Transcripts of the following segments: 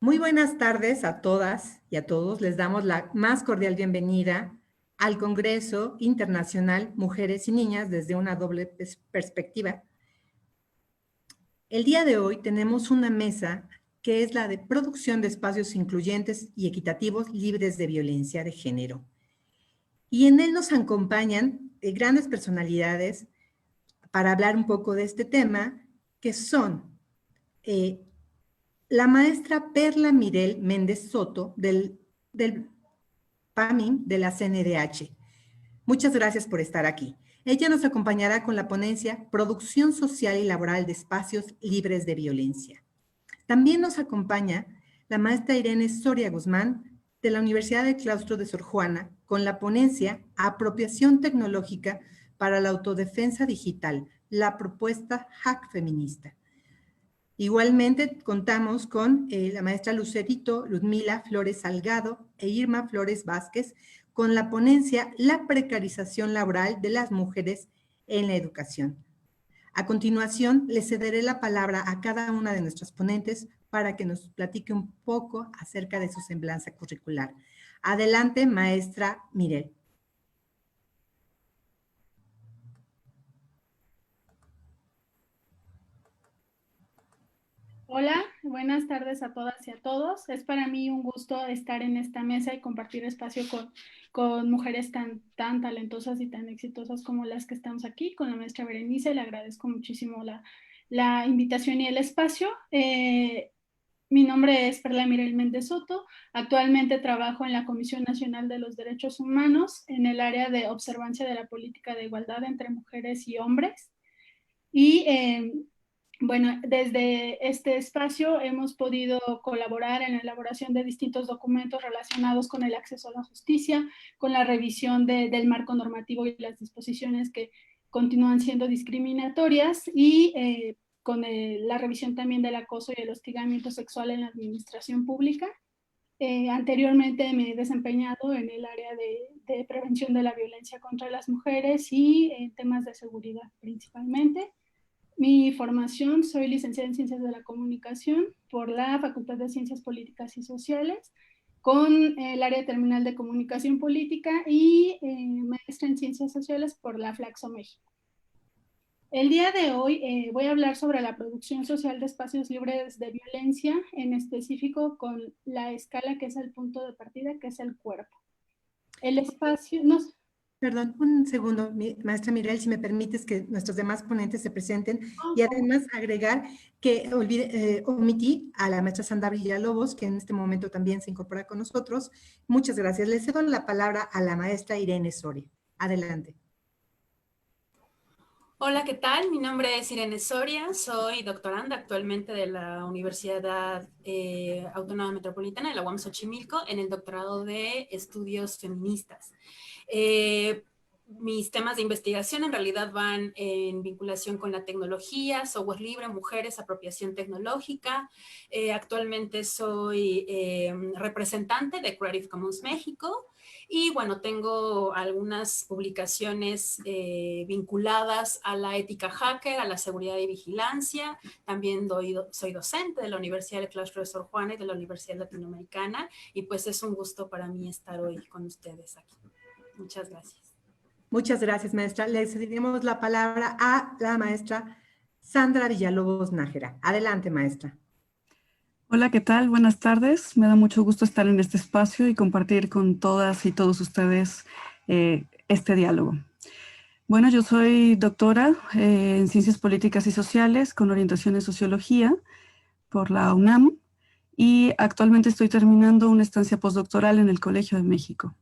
Muy buenas tardes a todas y a todos. Les damos la más cordial bienvenida al Congreso Internacional Mujeres y Niñas desde una doble perspectiva. El día de hoy tenemos una mesa que es la de producción de espacios incluyentes y equitativos libres de violencia de género. Y en él nos acompañan grandes personalidades para hablar un poco de este tema, que son la maestra Perla Mirel Méndez Soto del PAMIN de la CNDH. Muchas gracias por estar aquí. Ella nos acompañará con la ponencia Producción Social y Laboral de Espacios Libres de Violencia. También nos acompaña la maestra Irene Soria Guzmán de la Universidad del Claustro de Sor Juana con la ponencia Apropiación Tecnológica para la Autodefensa Digital, la propuesta Hack Feminista. Igualmente contamos con la maestra Lucerito Ludmila Flores Salgado e Irma Flores Vázquez con la ponencia La precarización laboral de las mujeres en la educación. A continuación, le cederé la palabra a cada una de nuestras ponentes para que nos platique un poco acerca de su semblanza curricular. Adelante, maestra Mirel. Hola, buenas tardes a todas y a todos. Es para mí un gusto estar en esta mesa y compartir espacio con mujeres tan talentosas y tan exitosas como las que estamos aquí, con la maestra Berenice. Le agradezco muchísimo la invitación y el espacio. Mi nombre es Perla Mirel Méndez Soto. Actualmente trabajo en la Comisión Nacional de los Derechos Humanos en el área de observancia de la política de igualdad entre mujeres y hombres. Y bueno, desde este espacio hemos podido colaborar en la elaboración de distintos documentos relacionados con el acceso a la justicia, con la revisión del marco normativo y las disposiciones que continúan siendo discriminatorias y con la revisión también del acoso y el hostigamiento sexual en la administración pública. Anteriormente me he desempeñado en el área de prevención de la violencia contra las mujeres y en temas de seguridad principalmente. Mi formación, soy licenciada en Ciencias de la Comunicación por la Facultad de Ciencias Políticas y Sociales, con el área terminal de Comunicación Política y maestra en Ciencias Sociales por la Flaxo México. El día de hoy voy a hablar sobre la producción social de espacios libres de violencia, en específico con la escala que es el punto de partida, que es el cuerpo. El espacio, no sé. Perdón, un segundo, maestra Mirel, si me permites que nuestros demás ponentes se presenten y además agregar que omití a la maestra Sandra Villalobos, que en este momento también se incorpora con nosotros. Muchas gracias. Le cedo la palabra a la maestra Irene Soria. Adelante. Hola, ¿qué tal? Mi nombre es Irene Soria, soy doctoranda actualmente de la Universidad Autónoma Metropolitana de la UAM Xochimilco en el doctorado de Estudios Feministas. Mis temas de investigación en realidad van en vinculación con la tecnología, software libre, mujeres, apropiación tecnológica. Actualmente soy representante de Creative Commons México. Y bueno, tengo algunas publicaciones vinculadas a la ética hacker, a la seguridad y vigilancia. También soy docente de la Universidad del Claustro de Sor Juana y de la Universidad Latinoamericana. Y pues es un gusto para mí estar hoy con ustedes aquí. Muchas gracias. Muchas gracias, maestra. Le cedemos la palabra a la maestra Sandra Villalobos Nájera. Adelante, maestra. Hola, ¿qué tal? Buenas tardes. Me da mucho gusto estar en este espacio y compartir con todas y todos ustedes este diálogo. Bueno, yo soy doctora en Ciencias Políticas y Sociales con orientación en Sociología por la UNAM y actualmente estoy terminando una estancia postdoctoral en el Colegio de México.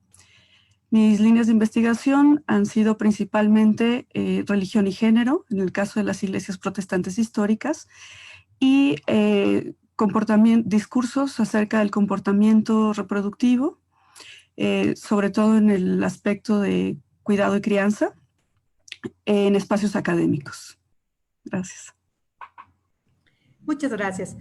Mis líneas de investigación han sido principalmente religión y género, en el caso de las iglesias protestantes históricas, y discursos acerca del comportamiento reproductivo, sobre todo en el aspecto de cuidado y crianza, en espacios académicos. Gracias. Muchas gracias.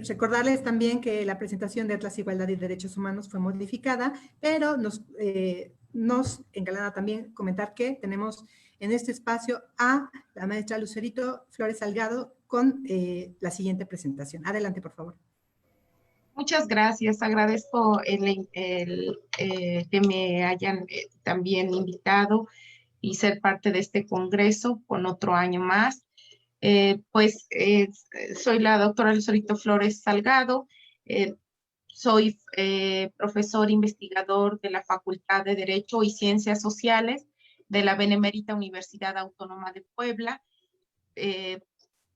Recordarles también que la presentación de Atlas Igualdad y Derechos Humanos fue modificada, pero nos engalana también comentar que tenemos en este espacio a la maestra Lucerito Flores Salgado con la siguiente presentación. Adelante, por favor. Muchas gracias. Agradezco que me hayan también invitado y ser parte de este congreso con otro año más. Soy la doctora Lucerito Flores Salgado. Soy profesor investigador de la Facultad de Derecho y Ciencias Sociales de la Benemérita Universidad Autónoma de Puebla.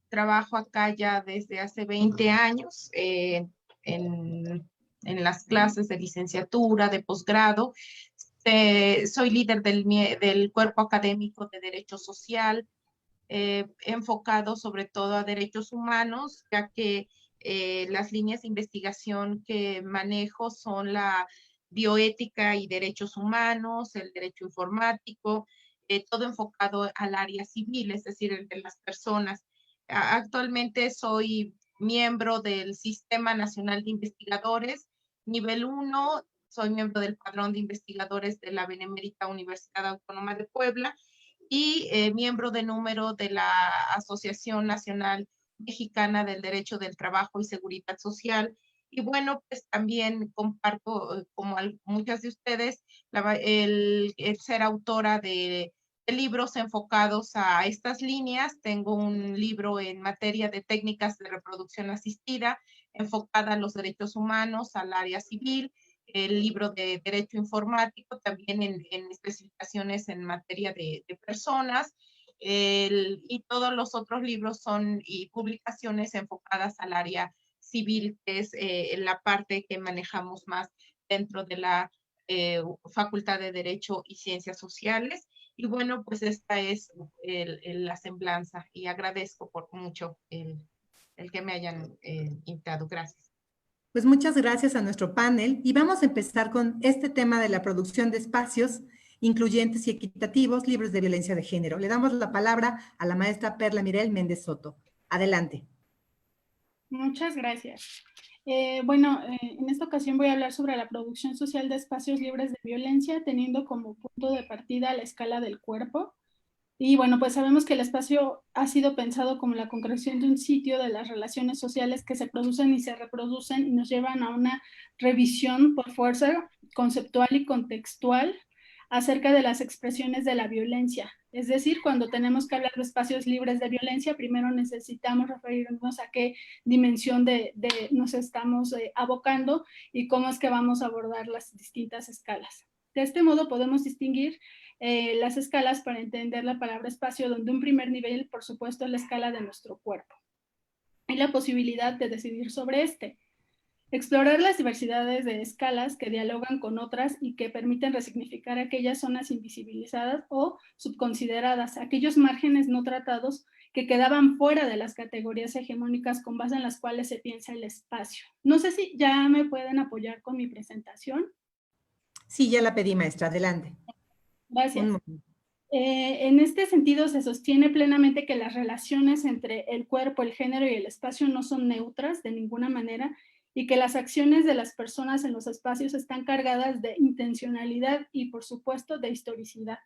Trabajo acá ya desde hace 20 años en las clases de licenciatura, de posgrado. Soy líder del cuerpo académico de Derecho Social, enfocado sobre todo a derechos humanos, ya que las líneas de investigación que manejo son la bioética y derechos humanos, el derecho informático, todo enfocado al área civil, es decir, el de las personas. Actualmente soy miembro del Sistema Nacional de Investigadores, nivel 1, soy miembro del Padrón de Investigadores de la Benemérita Universidad Autónoma de Puebla, y miembro de número de la Asociación Nacional Mexicana del Derecho del Trabajo y Seguridad Social. Y bueno, pues también comparto, como muchas de ustedes, el ser autora de libros enfocados a estas líneas. Tengo un libro en materia de técnicas de reproducción asistida, enfocada a los derechos humanos, al área civil, el libro de Derecho Informático, también en especificaciones en materia de personas, y todos los otros libros son y publicaciones enfocadas al área civil, que es la parte que manejamos más dentro de la Facultad de Derecho y Ciencias Sociales. Y bueno, pues esta es la semblanza y agradezco por mucho el que me hayan invitado. Gracias. Pues muchas gracias a nuestro panel y vamos a empezar con este tema de la producción de espacios incluyentes y equitativos libres de violencia de género. Le damos la palabra a la maestra Perla Mirel Méndez Soto. Adelante. Muchas gracias. En esta ocasión voy a hablar sobre la producción social de espacios libres de violencia, teniendo como punto de partida la escala del cuerpo. Y bueno, pues sabemos que el espacio ha sido pensado como la concreción de un sitio de las relaciones sociales que se producen y se reproducen y nos llevan a una revisión por fuerza conceptual y contextual acerca de las expresiones de la violencia. Es decir, cuando tenemos que hablar de espacios libres de violencia, primero necesitamos referirnos a qué dimensión nos estamos abocando y cómo es que vamos a abordar las distintas escalas. De este modo podemos distinguir las escalas para entender la palabra espacio, donde un primer nivel, por supuesto, es la escala de nuestro cuerpo y la posibilidad de decidir sobre este. Explorar las diversidades de escalas que dialogan con otras y que permiten resignificar aquellas zonas invisibilizadas o subconsideradas, aquellos márgenes no tratados que quedaban fuera de las categorías hegemónicas con base en las cuales se piensa el espacio. No sé si ya me pueden apoyar con mi presentación. Sí, ya la pedí, maestra. Adelante. Gracias. En este sentido, se sostiene plenamente que las relaciones entre el cuerpo, el género y el espacio no son neutras de ninguna manera y que las acciones de las personas en los espacios están cargadas de intencionalidad y, por supuesto, de historicidad.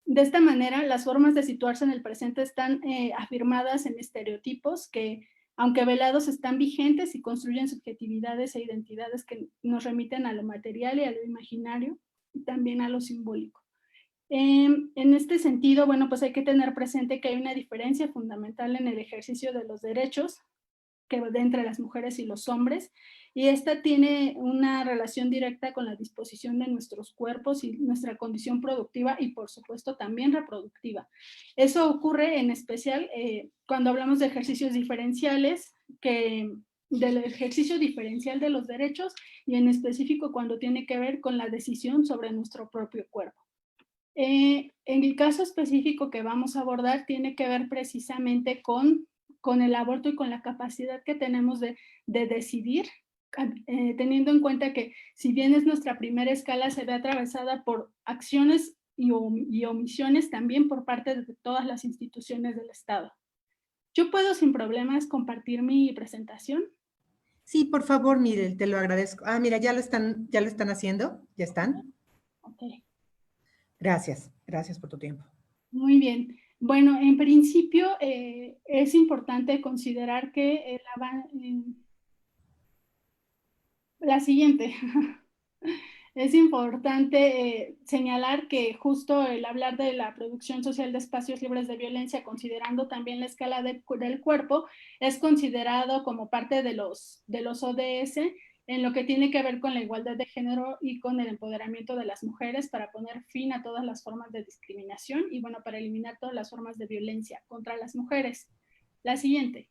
De esta manera, las formas de situarse en el presente están afirmadas en estereotipos que, aunque velados, están vigentes y construyen subjetividades e identidades que nos remiten a lo material y a lo imaginario y también a lo simbólico. En este sentido, bueno, pues hay que tener presente que hay una diferencia fundamental en el ejercicio de los derechos entre las mujeres y los hombres, y esta tiene una relación directa con la disposición de nuestros cuerpos y nuestra condición productiva y, por supuesto, también reproductiva. Eso ocurre en especial cuando hablamos de ejercicios diferenciales, del ejercicio diferencial de los derechos y en específico cuando tiene que ver con la decisión sobre nuestro propio cuerpo. En el caso específico que vamos a abordar tiene que ver precisamente con el aborto y con la capacidad que tenemos de decidir, teniendo en cuenta que si bien es nuestra primera escala, se ve atravesada por acciones y omisiones también por parte de todas las instituciones del Estado. ¿Yo puedo sin problemas compartir mi presentación? Sí, por favor, Mirel, te lo agradezco. Ah, mira, ya lo están haciendo. ¿Ya están? Ok. Gracias por tu tiempo. Muy bien. Bueno, en principio es importante considerar que La siguiente. Es importante señalar que justo el hablar de la producción social de espacios libres de violencia, considerando también la escala del cuerpo, es considerado como parte de los ODS en lo que tiene que ver con la igualdad de género y con el empoderamiento de las mujeres para poner fin a todas las formas de discriminación y, bueno, para eliminar todas las formas de violencia contra las mujeres. La siguiente,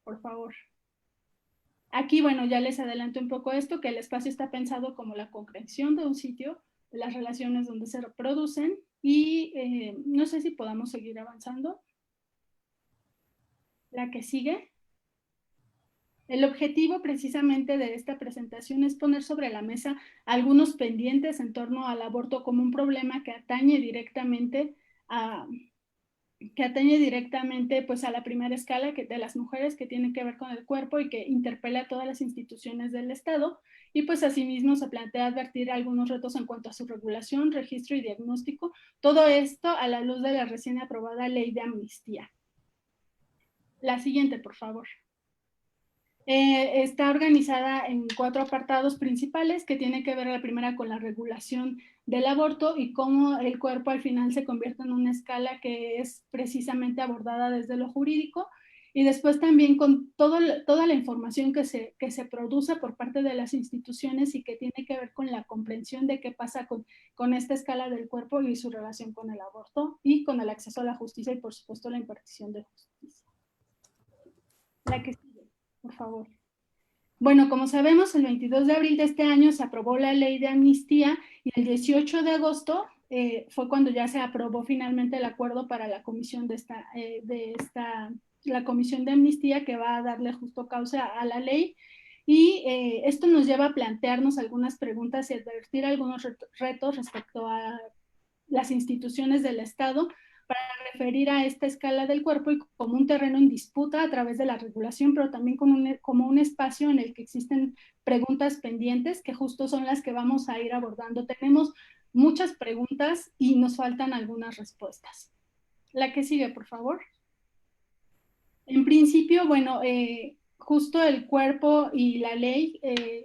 por favor. Aquí, bueno, ya les adelanto un poco esto, que el espacio está pensado como la concreción de un sitio, de las relaciones donde se reproducen, y no sé si podamos seguir avanzando. La que sigue. El objetivo precisamente de esta presentación es poner sobre la mesa algunos pendientes en torno al aborto como un problema que atañe directamente pues a la primera escala de las mujeres, que tiene que ver con el cuerpo y que interpela a todas las instituciones del Estado, y pues asimismo se plantea advertir algunos retos en cuanto a su regulación, registro y diagnóstico, todo esto a la luz de la recién aprobada ley de amnistía. La siguiente, por favor. Está organizada en 4 apartados principales, que tiene que ver la primera con la regulación del aborto y cómo el cuerpo al final se convierte en una escala que es precisamente abordada desde lo jurídico, y después también con toda la información que se produce por parte de las instituciones y que tiene que ver con la comprensión de qué pasa con esta escala del cuerpo y su relación con el aborto y con el acceso a la justicia y, por supuesto, la impartición de justicia. La que sigue, por favor. Bueno, como sabemos, el 22 de abril de este año se aprobó la ley de amnistía, y el 18 de agosto fue cuando ya se aprobó finalmente el acuerdo para la comisión la comisión de amnistía, que va a darle justo causa a la ley. Y esto nos lleva a plantearnos algunas preguntas y advertir algunos retos respecto a las instituciones del Estado, para referir a esta escala del cuerpo y como un terreno en disputa a través de la regulación, pero también como un espacio en el que existen preguntas pendientes, que justo son las que vamos a ir abordando. Tenemos muchas preguntas y nos faltan algunas respuestas. La que sigue, por favor. En principio, bueno, justo el cuerpo y la ley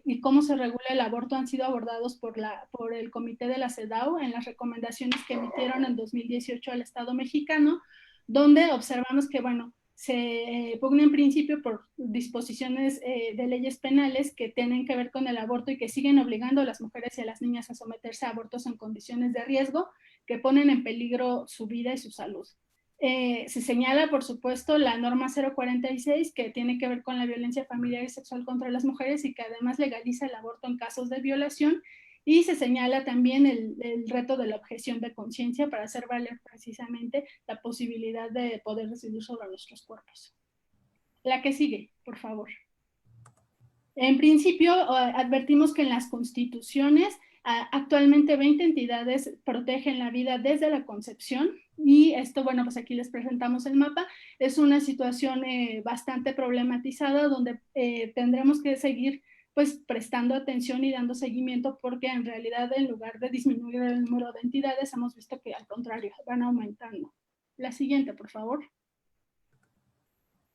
y cómo se regula el aborto han sido abordados por el Comité de la CEDAW en las recomendaciones que emitieron en 2018 al Estado mexicano, donde observamos que, bueno, se pugna en principio por disposiciones de leyes penales que tienen que ver con el aborto y que siguen obligando a las mujeres y a las niñas a someterse a abortos en condiciones de riesgo que ponen en peligro su vida y su salud. Se señala, por supuesto, la norma 046, que tiene que ver con la violencia familiar y sexual contra las mujeres y que además legaliza el aborto en casos de violación, y se señala también el reto de la objeción de conciencia para hacer valer precisamente la posibilidad de poder decidir sobre nuestros cuerpos. La que sigue, por favor. En principio, advertimos que en las constituciones actualmente 20 entidades protegen la vida desde la concepción, y esto, bueno, pues aquí les presentamos el mapa. Es una situación bastante problematizada, donde tendremos que seguir pues prestando atención y dando seguimiento, porque en realidad, en lugar de disminuir el número de entidades, hemos visto que al contrario van aumentando. La siguiente, por favor.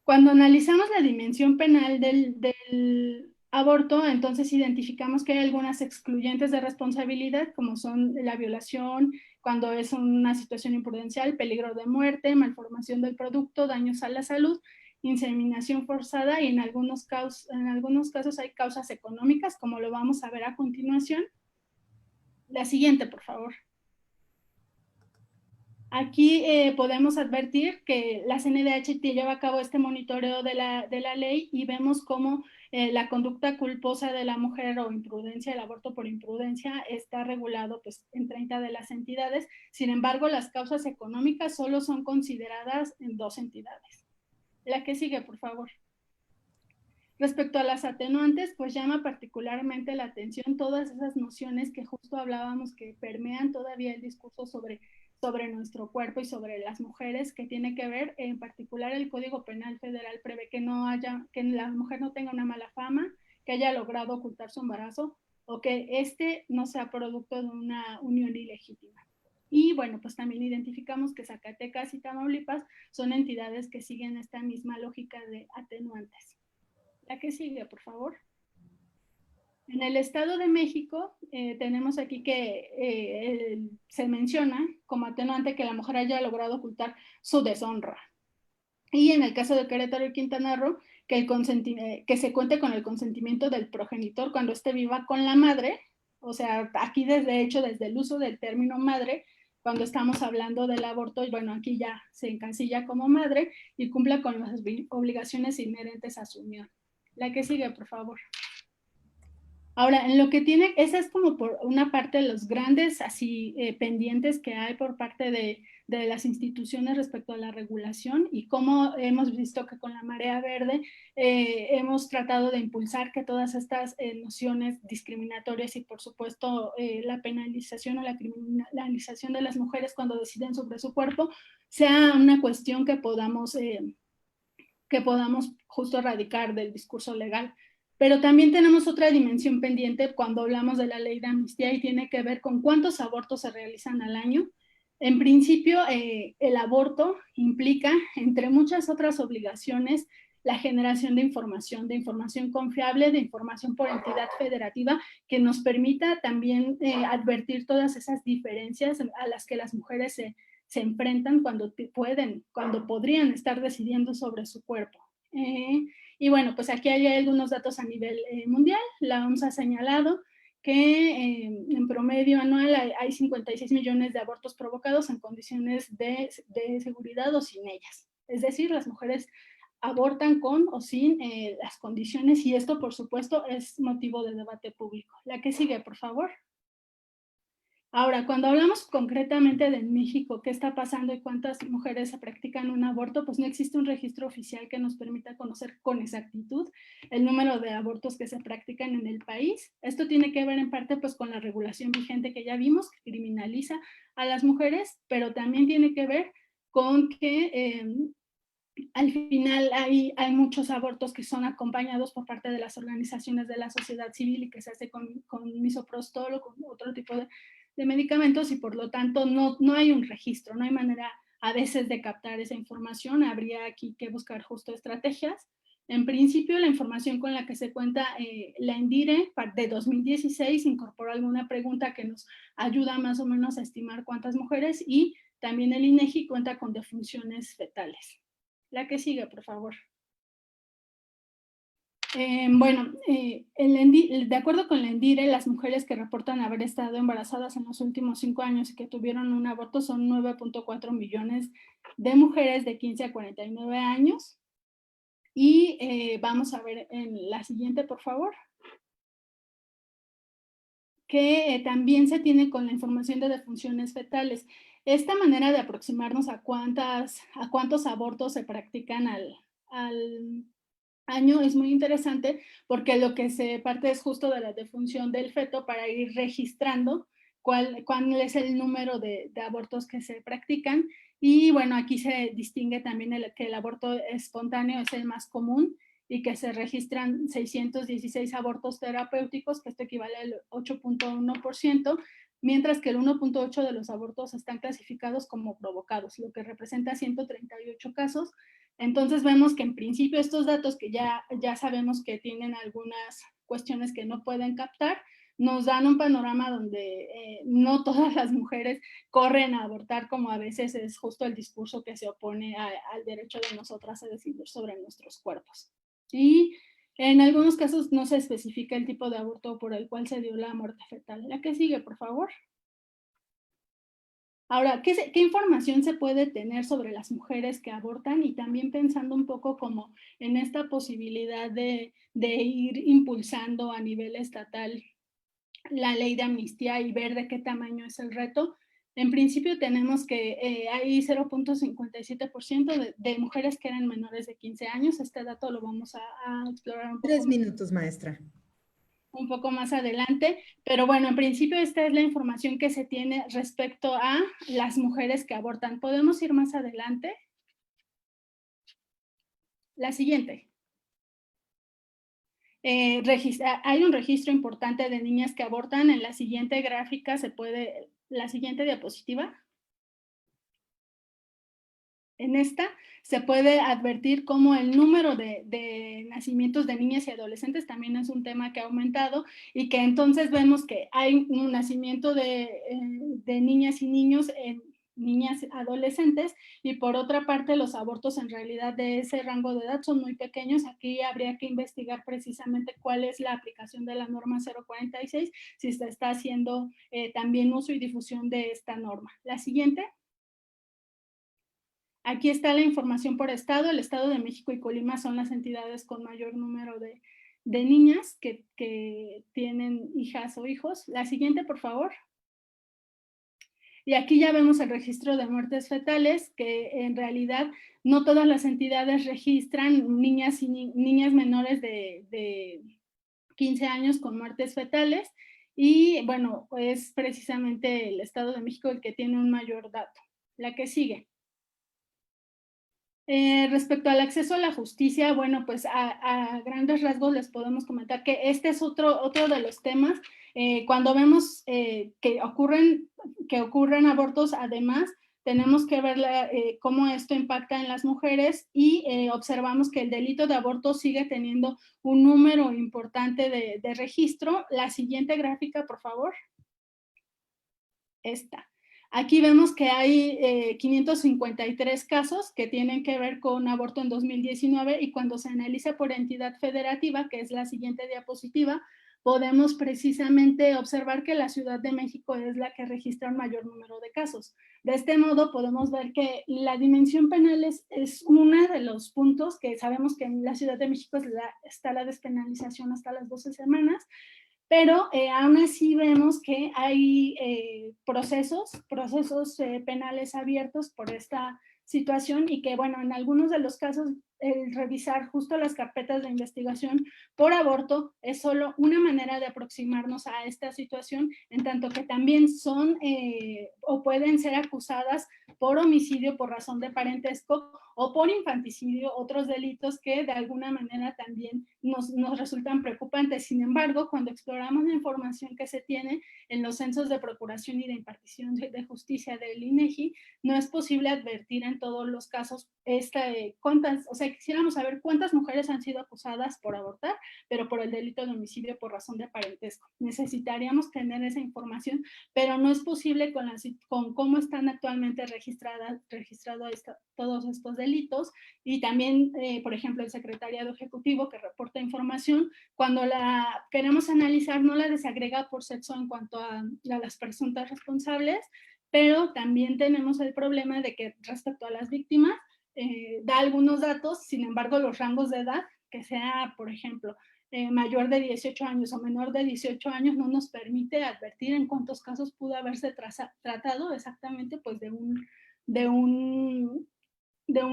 Cuando analizamos la dimensión penal del aborto, entonces identificamos que hay algunas excluyentes de responsabilidad, como son la violación, cuando es una situación imprudencial, peligro de muerte, malformación del producto, daños a la salud, inseminación forzada, y en algunos casos hay causas económicas, como lo vamos a ver a continuación. La siguiente, por favor. Aquí podemos advertir que la CNDH lleva a cabo este monitoreo de la ley, y vemos cómo la conducta culposa de la mujer o imprudencia, el aborto por imprudencia, está regulado pues en 30 de las entidades. Sin embargo, las causas económicas solo son consideradas en 2 entidades. La que sigue, por favor. Respecto a las atenuantes, pues llama particularmente la atención todas esas nociones que justo hablábamos, que permean todavía el discurso sobre nuestro cuerpo y sobre las mujeres, que tiene que ver, en particular el Código Penal Federal prevé que la mujer no tenga una mala fama, que haya logrado ocultar su embarazo, o que este no sea producto de una unión ilegítima. Y bueno, pues también identificamos que Zacatecas y Tamaulipas son entidades que siguen esta misma lógica de atenuantes. La que sigue, por favor. En el Estado de México tenemos aquí que se menciona como atenuante que la mujer haya logrado ocultar su deshonra. Y en el caso de Querétaro y Quintana Roo, que se cuente con el consentimiento del progenitor cuando esté viva con la madre. O sea, aquí desde el uso del término madre, cuando estamos hablando del aborto, bueno, aquí ya se encasilla como madre y cumpla con las obligaciones inherentes a su unión. La que sigue, por favor. Ahora, en lo que tiene, esa es como por una parte de los grandes así pendientes que hay por parte de las instituciones respecto a la regulación y cómo hemos visto que con la Marea Verde hemos tratado de impulsar que todas estas nociones discriminatorias y por supuesto la penalización o la criminalización de las mujeres cuando deciden sobre su cuerpo sea una cuestión que podamos justo erradicar del discurso legal. Pero también tenemos otra dimensión pendiente cuando hablamos de la ley de amnistía y tiene que ver con cuántos abortos se realizan al año. En principio, el aborto implica, entre muchas otras obligaciones, la generación de información confiable, de información por entidad federativa, que nos permita también advertir todas esas diferencias a las que las mujeres se enfrentan cuando podrían estar decidiendo sobre su cuerpo. Y bueno, pues aquí hay algunos datos a nivel mundial. La OMS ha señalado que en promedio anual hay 56 millones de abortos provocados en condiciones de seguridad o sin ellas. Es decir, las mujeres abortan con o sin las condiciones y esto, por supuesto, es motivo de debate público. La que sigue, por favor. Ahora, cuando hablamos concretamente de México, qué está pasando y cuántas mujeres se practican un aborto, pues no existe un registro oficial que nos permita conocer con exactitud el número de abortos que se practican en el país. Esto tiene que ver en parte pues con la regulación vigente que ya vimos, que criminaliza a las mujeres, pero también tiene que ver con que al final hay muchos abortos que son acompañados por parte de las organizaciones de la sociedad civil y que se hace con misoprostol o con otro tipo de medicamentos y por lo tanto no hay un registro, no hay manera a veces de captar esa información, habría aquí que buscar justo estrategias. En principio, la información con la que se cuenta la ENDIRE de 2016 incorporó alguna pregunta que nos ayuda más o menos a estimar cuántas mujeres y también el INEGI cuenta con defunciones fetales. La que sigue, por favor. Bueno, de acuerdo con la ENDIRE, las mujeres que reportan haber estado embarazadas en los últimos 5 años y que tuvieron un aborto son 9.4 millones de mujeres de 15 a 49 años. Y vamos a ver en la siguiente, por favor. Que también se tiene con la información de defunciones fetales. Esta manera de aproximarnos a cuántos abortos se practican al año es muy interesante porque lo que se parte es justo de la defunción del feto para ir registrando cuál es el número de abortos que se practican y bueno, aquí se distingue también que el aborto espontáneo es el más común y que se registran 616 abortos terapéuticos, que esto equivale al 8.1%, mientras que el 1.8% de los abortos están clasificados como provocados, lo que representa 138 casos. Entonces vemos que en principio estos datos que ya sabemos que tienen algunas cuestiones que no pueden captar, nos dan un panorama donde no todas las mujeres corren a abortar como a veces es justo el discurso que se opone al derecho de nosotras a decidir sobre nuestros cuerpos. Y en algunos casos no se especifica el tipo de aborto por el cual se dio la muerte fetal. La que sigue, por favor. Ahora, ¿qué información se puede tener sobre las mujeres que abortan? Y también pensando un poco como en esta posibilidad de ir impulsando a nivel estatal la ley de amnistía y ver de qué tamaño es el reto. En principio tenemos que hay 0.57% de mujeres que eran menores de 15 años. Este dato lo vamos a explorar un poco. 3 minutos, maestra. Un poco más adelante, pero bueno, en principio esta es la información que se tiene respecto a las mujeres que abortan. ¿Podemos ir más adelante? La siguiente. Hay un registro importante de niñas que abortan. En la siguiente gráfica la siguiente diapositiva. En esta se puede advertir cómo el número de nacimientos de niñas y adolescentes también es un tema que ha aumentado y que entonces vemos que hay un nacimiento de niñas y niños en niñas adolescentes y por otra parte los abortos en realidad de ese rango de edad son muy pequeños. Aquí habría que investigar precisamente cuál es la aplicación de la norma 046, si se está haciendo también uso y difusión de esta norma. La siguiente. Aquí está la información por estado. El Estado de México y Colima son las entidades con mayor número de niñas que tienen hijas o hijos. La siguiente, por favor. Y aquí ya vemos el registro de muertes fetales, que en realidad no todas las entidades registran niñas menores de 15 años con muertes fetales. Y bueno, es precisamente el Estado de México el que tiene un mayor dato. La que sigue. Respecto al acceso a la justicia, bueno, pues a grandes rasgos les podemos comentar que este es otro de los temas. Cuando vemos que ocurren abortos, además, tenemos que ver cómo esto impacta en las mujeres y observamos que el delito de aborto sigue teniendo un número importante de registro. La siguiente gráfica, por favor. Esta. Aquí vemos que hay 553 casos que tienen que ver con aborto en 2019 y cuando se analiza por entidad federativa, que es la siguiente diapositiva, podemos precisamente observar que la Ciudad de México es la que registra un mayor número de casos. De este modo podemos ver que la dimensión penal es uno de los puntos que sabemos que en la Ciudad de México está la despenalización hasta las 12 semanas, pero aún así vemos que hay procesos penales abiertos por esta situación y que, bueno, en algunos de los casos el revisar justo las carpetas de investigación por aborto es solo una manera de aproximarnos a esta situación, en tanto que también son o pueden ser acusadas por homicidio por razón de parentesco o por infanticidio, otros delitos que de alguna manera también nos resultan preocupantes. Sin embargo, cuando exploramos la información que se tiene en los censos de procuración y de impartición de justicia del INEGI, no es posible advertir en todos los casos cuántas, o sea, quisiéramos saber cuántas mujeres han sido acusadas por abortar, pero por el delito de homicidio por razón de parentesco. Necesitaríamos tener esa información, pero no es posible con cómo están actualmente registrados todos estos delitos y también, por ejemplo, el secretariado ejecutivo que reporta información, cuando la queremos analizar no la desagrega por sexo en cuanto a las presuntas responsables, pero también tenemos el problema de que respecto a las víctimas, da algunos datos, sin embargo los rangos de edad, que sea por ejemplo mayor de 18 años o menor de 18 años, no nos permite advertir en cuántos casos pudo haberse tratado exactamente pues de un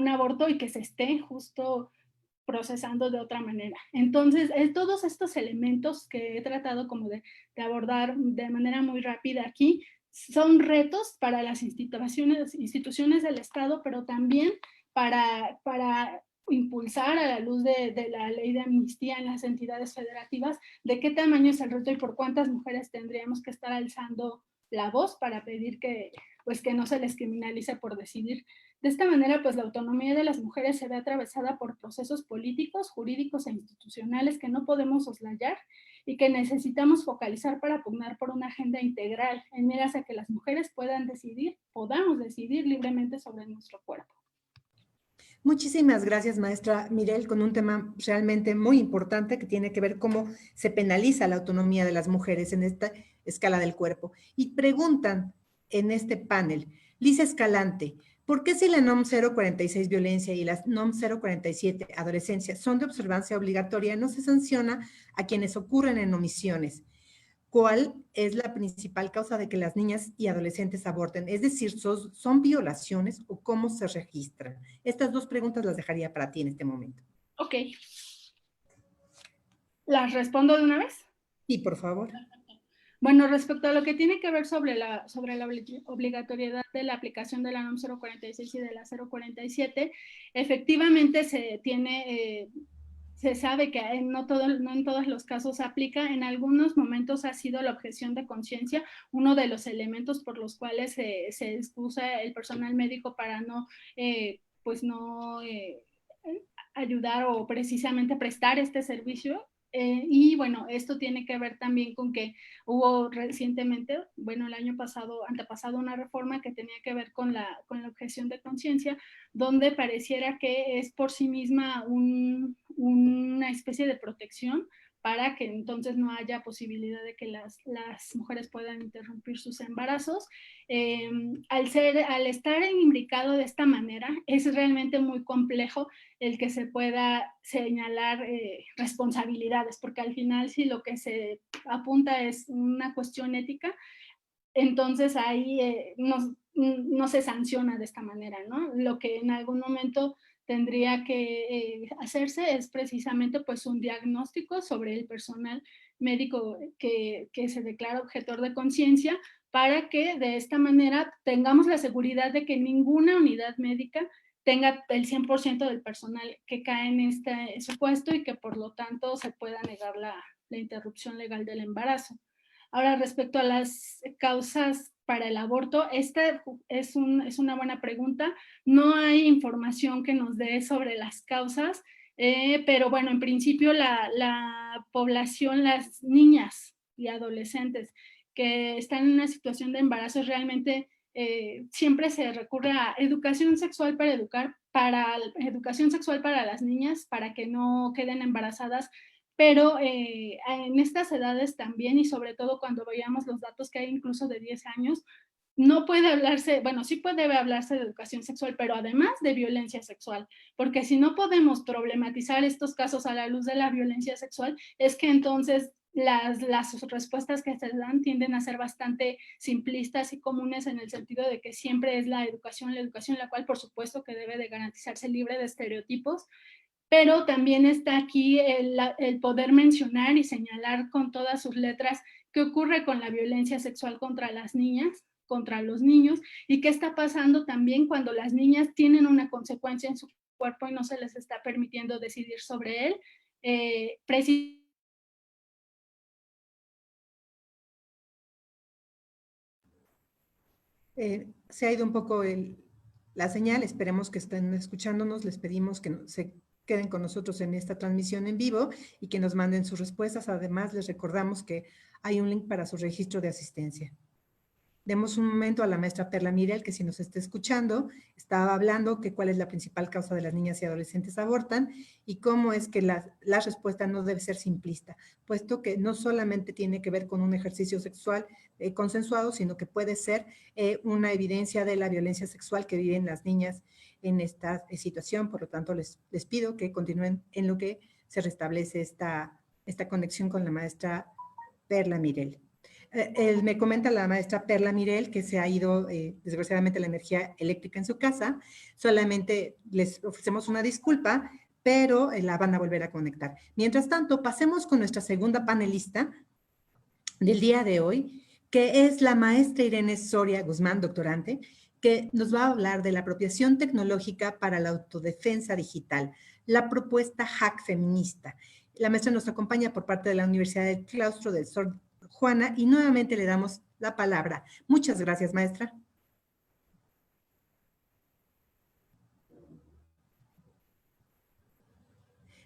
aborto y que se esté justo procesando de otra manera. Entonces, todos estos elementos que he tratado como de abordar de manera muy rápida aquí, son retos para las instituciones del Estado, pero también para impulsar a la luz de la ley de amnistía en las entidades federativas, de qué tamaño es el reto y por cuántas mujeres tendríamos que estar alzando la voz para pedir que no se les criminalice por decidir. De esta manera, pues la autonomía de las mujeres se ve atravesada por procesos políticos, jurídicos e institucionales que no podemos soslayar y que necesitamos focalizar para pugnar por una agenda integral en miras a que las mujeres podamos decidir libremente sobre nuestro cuerpo. Muchísimas gracias, maestra Mirel, con un tema realmente muy importante que tiene que ver cómo se penaliza la autonomía de las mujeres en esta escala del cuerpo. Y preguntan en este panel, Lisa Escalante, ¿por qué si la NOM 046 violencia y la NOM 047 adolescencia son de observancia obligatoria no se sanciona a quienes ocurren en omisiones? ¿Cuál es la principal causa de que las niñas y adolescentes aborten? Es decir, ¿son violaciones o cómo se registran? Estas dos preguntas las dejaría para ti en este momento. Ok. ¿Las respondo de una vez? Sí, por favor. Bueno, respecto a lo que tiene que ver sobre la obligatoriedad de la aplicación de la NOM 046 y de la 047, efectivamente se sabe que no en todos los casos aplica. En algunos momentos ha sido la objeción de conciencia uno de los elementos por los cuales se excusa el personal médico para no pues no ayudar o precisamente prestar este servicio. Y bueno, esto tiene que ver también con que hubo recientemente, bueno, el año pasado, antepasado, una reforma que tenía que ver con la objeción de conciencia, donde pareciera que es por sí misma una especie de protección para que entonces no haya posibilidad de que las mujeres puedan interrumpir sus embarazos. Al estar imbricado de esta manera, es realmente muy complejo el que se pueda señalar responsabilidades, porque al final si lo que se apunta es una cuestión ética, entonces ahí no se sanciona de esta manera, ¿no? Lo que en algún momento tendría que hacerse es precisamente pues un diagnóstico sobre el personal médico que se declara objetor de conciencia, para que de esta manera tengamos la seguridad de que ninguna unidad médica tenga el 100% del personal que cae en este supuesto y que por lo tanto se pueda negar la interrupción legal del embarazo. Ahora, respecto a las causas para el aborto, esta es una buena pregunta. No hay información que nos dé sobre las causas, pero bueno, en principio la población, las niñas y adolescentes que están en una situación de embarazo, realmente siempre se recurre a educación sexual educación sexual para las niñas, para que no queden embarazadas, pero en estas edades también, y sobre todo cuando veíamos los datos que hay incluso de 10 años, no puede hablarse, bueno, sí debe hablarse de educación sexual, pero además de violencia sexual, porque si no podemos problematizar estos casos a la luz de la violencia sexual, es que entonces las respuestas que se dan tienden a ser bastante simplistas y comunes, en el sentido de que siempre es la educación, la cual por supuesto que debe de garantizarse libre de estereotipos, pero también está aquí el poder mencionar y señalar con todas sus letras qué ocurre con la violencia sexual contra las niñas, contra los niños, y qué está pasando también cuando las niñas tienen una consecuencia en su cuerpo y no se les está permitiendo decidir sobre él. Se ha ido un poco la señal, esperemos que estén escuchándonos, les pedimos que se queden con nosotros en esta transmisión en vivo y que nos manden sus respuestas. Además, les recordamos que hay un link para su registro de asistencia. Demos un momento a la maestra Perla Mirel, que si nos está escuchando, estaba hablando que cuál es la principal causa de las niñas y adolescentes abortan y cómo es que la respuesta no debe ser simplista, puesto que no solamente tiene que ver con un ejercicio sexual consensuado, sino que puede ser una evidencia de la violencia sexual que viven las niñas en esta situación. Por lo tanto, les pido que continúen en lo que se restablece esta conexión con la maestra Perla Mirel. Me comenta la maestra Perla Mirel que se ha ido, desgraciadamente, la energía eléctrica en su casa. Solamente les ofrecemos una disculpa, pero la van a volver a conectar. Mientras tanto, pasemos con nuestra segunda panelista del día de hoy, que es la maestra Irene Soria Guzmán, doctorante, que nos va a hablar de la apropiación tecnológica para la autodefensa digital, la propuesta hack feminista. La maestra nos acompaña por parte de la Universidad del Claustro del Sor Juana, y nuevamente le damos la palabra. Muchas gracias, maestra.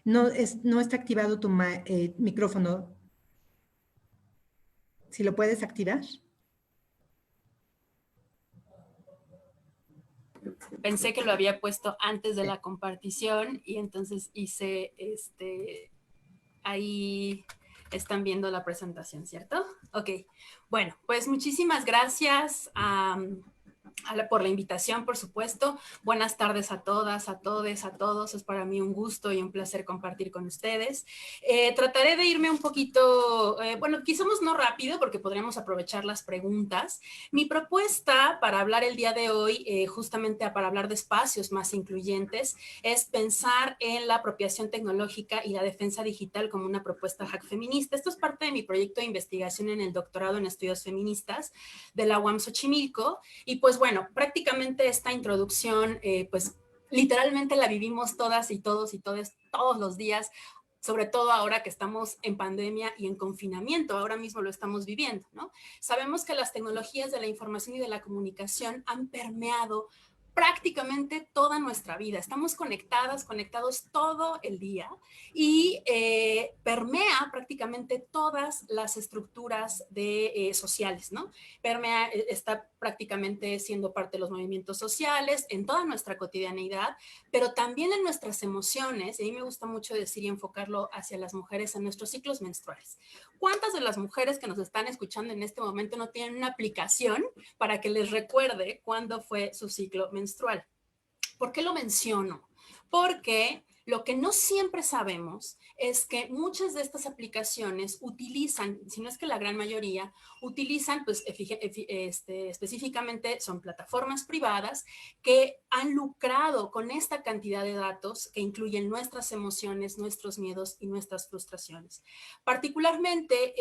No está activado tu micrófono. Si lo puedes activar. Pensé que lo había puesto antes de la compartición y entonces hice ahí están viendo la presentación, ¿cierto? Ok, bueno, pues muchísimas gracias por la invitación, por supuesto. Buenas tardes a todas, a todes, a todos. Es para mí un gusto y un placer compartir con ustedes. Trataré de irme un poquito, bueno, quizás no rápido porque podríamos aprovechar las preguntas. Mi propuesta para hablar el día de hoy, justamente para hablar de espacios más incluyentes, es pensar en la apropiación tecnológica y la defensa digital como una propuesta hack feminista. Esto es parte de mi proyecto de investigación en el doctorado en estudios feministas de la UAM Xochimilco. Y pues bueno, prácticamente esta introducción, pues literalmente la vivimos todas y todos y todos los días, sobre todo ahora que estamos en pandemia y en confinamiento, ahora mismo lo estamos viviendo, ¿no? Sabemos que las tecnologías de la información y de la comunicación han permeado prácticamente toda nuestra vida. Estamos conectados todo el día y permea prácticamente todas las estructuras sociales, ¿no? Permea, está prácticamente siendo parte de los movimientos sociales, en toda nuestra cotidianeidad, pero también en nuestras emociones. Y a mí me gusta mucho decir y enfocarlo hacia las mujeres en nuestros ciclos menstruales. ¿Cuántas de las mujeres que nos están escuchando en este momento no tienen una aplicación para que les recuerde cuándo fue su ciclo menstrual? ¿Por qué lo menciono? Porque lo que no siempre sabemos es que muchas de estas aplicaciones utilizan, si no es que la gran mayoría, utilizan, pues específicamente son plataformas privadas que han lucrado con esta cantidad de datos que incluyen nuestras emociones, nuestros miedos y nuestras frustraciones. Particularmente,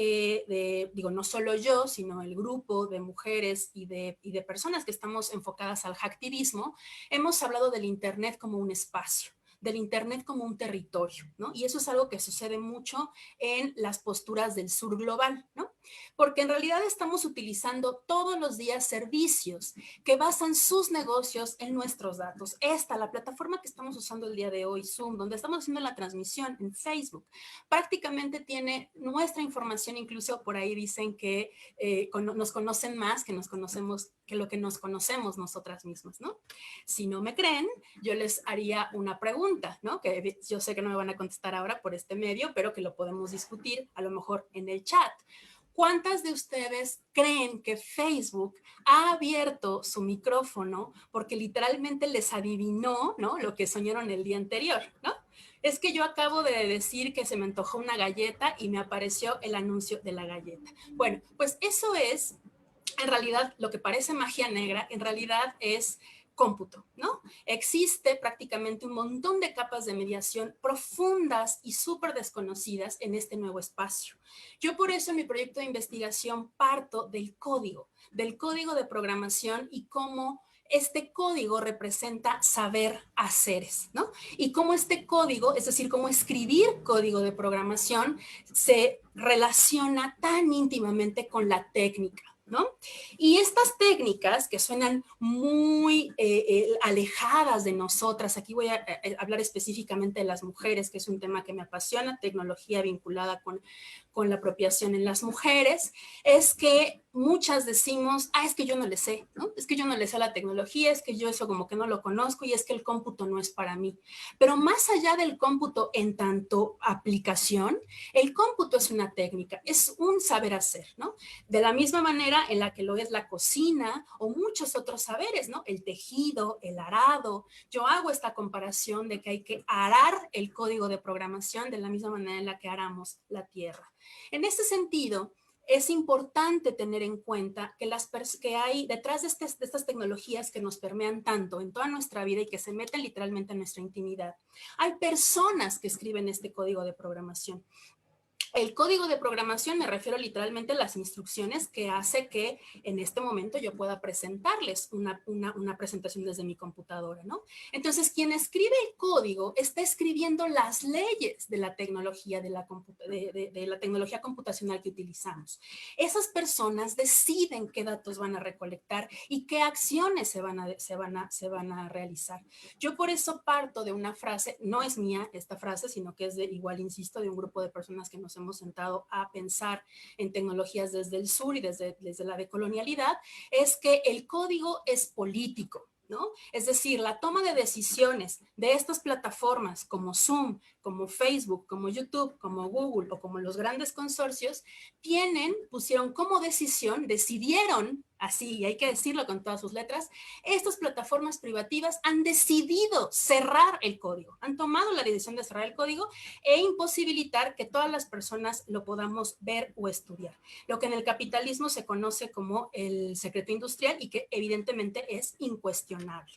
digo, no solo yo, sino el grupo de mujeres y de personas que estamos enfocadas al hacktivismo, hemos hablado del Internet como un espacio, del Internet como un territorio, ¿no? Y eso es algo que sucede mucho en las posturas del sur global, ¿no? Porque en realidad estamos utilizando todos los días servicios que basan sus negocios en nuestros datos. La plataforma que estamos usando el día de hoy, Zoom, donde estamos haciendo la transmisión en Facebook, prácticamente tiene nuestra información, incluso por ahí dicen que nos conocen más que lo que nos conocemos nosotras mismas, ¿no? Si no me creen, yo les haría una pregunta, ¿no? Que yo sé que no me van a contestar ahora por este medio, pero que lo podemos discutir a lo mejor en el chat. ¿Cuántas de ustedes creen que Facebook ha abierto su micrófono porque literalmente les adivinó, ¿no? Lo que soñaron el día anterior, ¿no? Es que yo acabo de decir que se me antojó una galleta y me apareció el anuncio de la galleta. Bueno, pues eso es, en realidad, lo que parece magia negra, en realidad es cómputo, ¿no? Existe prácticamente un montón de capas de mediación profundas y súper desconocidas en este nuevo espacio. Yo por eso en mi proyecto de investigación parto del código de programación y cómo este código representa saber haceres, ¿no? Y cómo este código, es decir, cómo escribir código de programación se relaciona tan íntimamente con la técnica, ¿no? Y estas técnicas que suenan muy alejadas de nosotras, aquí voy a hablar específicamente de las mujeres, que es un tema que me apasiona, tecnología vinculada con la apropiación en las mujeres, es que muchas decimos, es que yo no le sé, ¿no? Es que yo no le sé a la tecnología, es que yo eso como que no lo conozco y es que el cómputo no es para mí. Pero más allá del cómputo en tanto aplicación, el cómputo es una técnica, es un saber hacer, ¿no? De la misma manera en la que lo es la cocina o muchos otros saberes, ¿no? El tejido, el arado. Yo hago esta comparación de que hay que arar el código de programación de la misma manera en la que aramos la tierra. En este sentido, es importante tener en cuenta que hay detrás de estas tecnologías que nos permean tanto en toda nuestra vida y que se meten literalmente en nuestra intimidad. Hay personas que escriben este código de programación. El código de programación me refiero literalmente a las instrucciones que hace que en este momento yo pueda presentarles una presentación desde mi computadora, ¿no? Entonces, quien escribe el código está escribiendo las leyes de la tecnología, de la tecnología computacional que utilizamos. Esas personas deciden qué datos van a recolectar y qué acciones se van a realizar. Yo por eso parto de una frase, no es mía esta frase, sino que es igual, insisto, de un grupo de personas que nos hemos sentado a pensar en tecnologías desde el sur y desde la decolonialidad, es que el código es político, ¿no? Es decir, la toma de decisiones de estas plataformas como Zoom, como Facebook, como YouTube, como Google o como los grandes consorcios, pusieron como decidieron, así, y hay que decirlo con todas sus letras, estas plataformas privativas han decidido cerrar el código, han tomado la decisión de cerrar el código e imposibilitar que todas las personas lo podamos ver o estudiar. Lo que en el capitalismo se conoce como el secreto industrial y que evidentemente es incuestionable.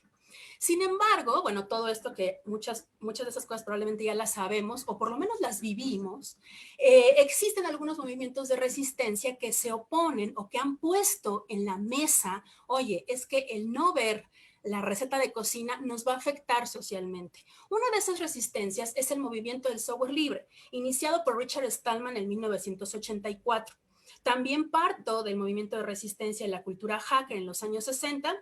Sin embargo, bueno, todo esto que muchas de esas cosas probablemente ya las sabemos o por lo menos las vivimos, existen algunos movimientos de resistencia que se oponen o que han puesto en la mesa, oye, es que el no ver la receta de cocina nos va a afectar socialmente. Una de esas resistencias es el movimiento del software libre, iniciado por Richard Stallman en 1984. También parto del movimiento de resistencia en la cultura hacker en los años 60,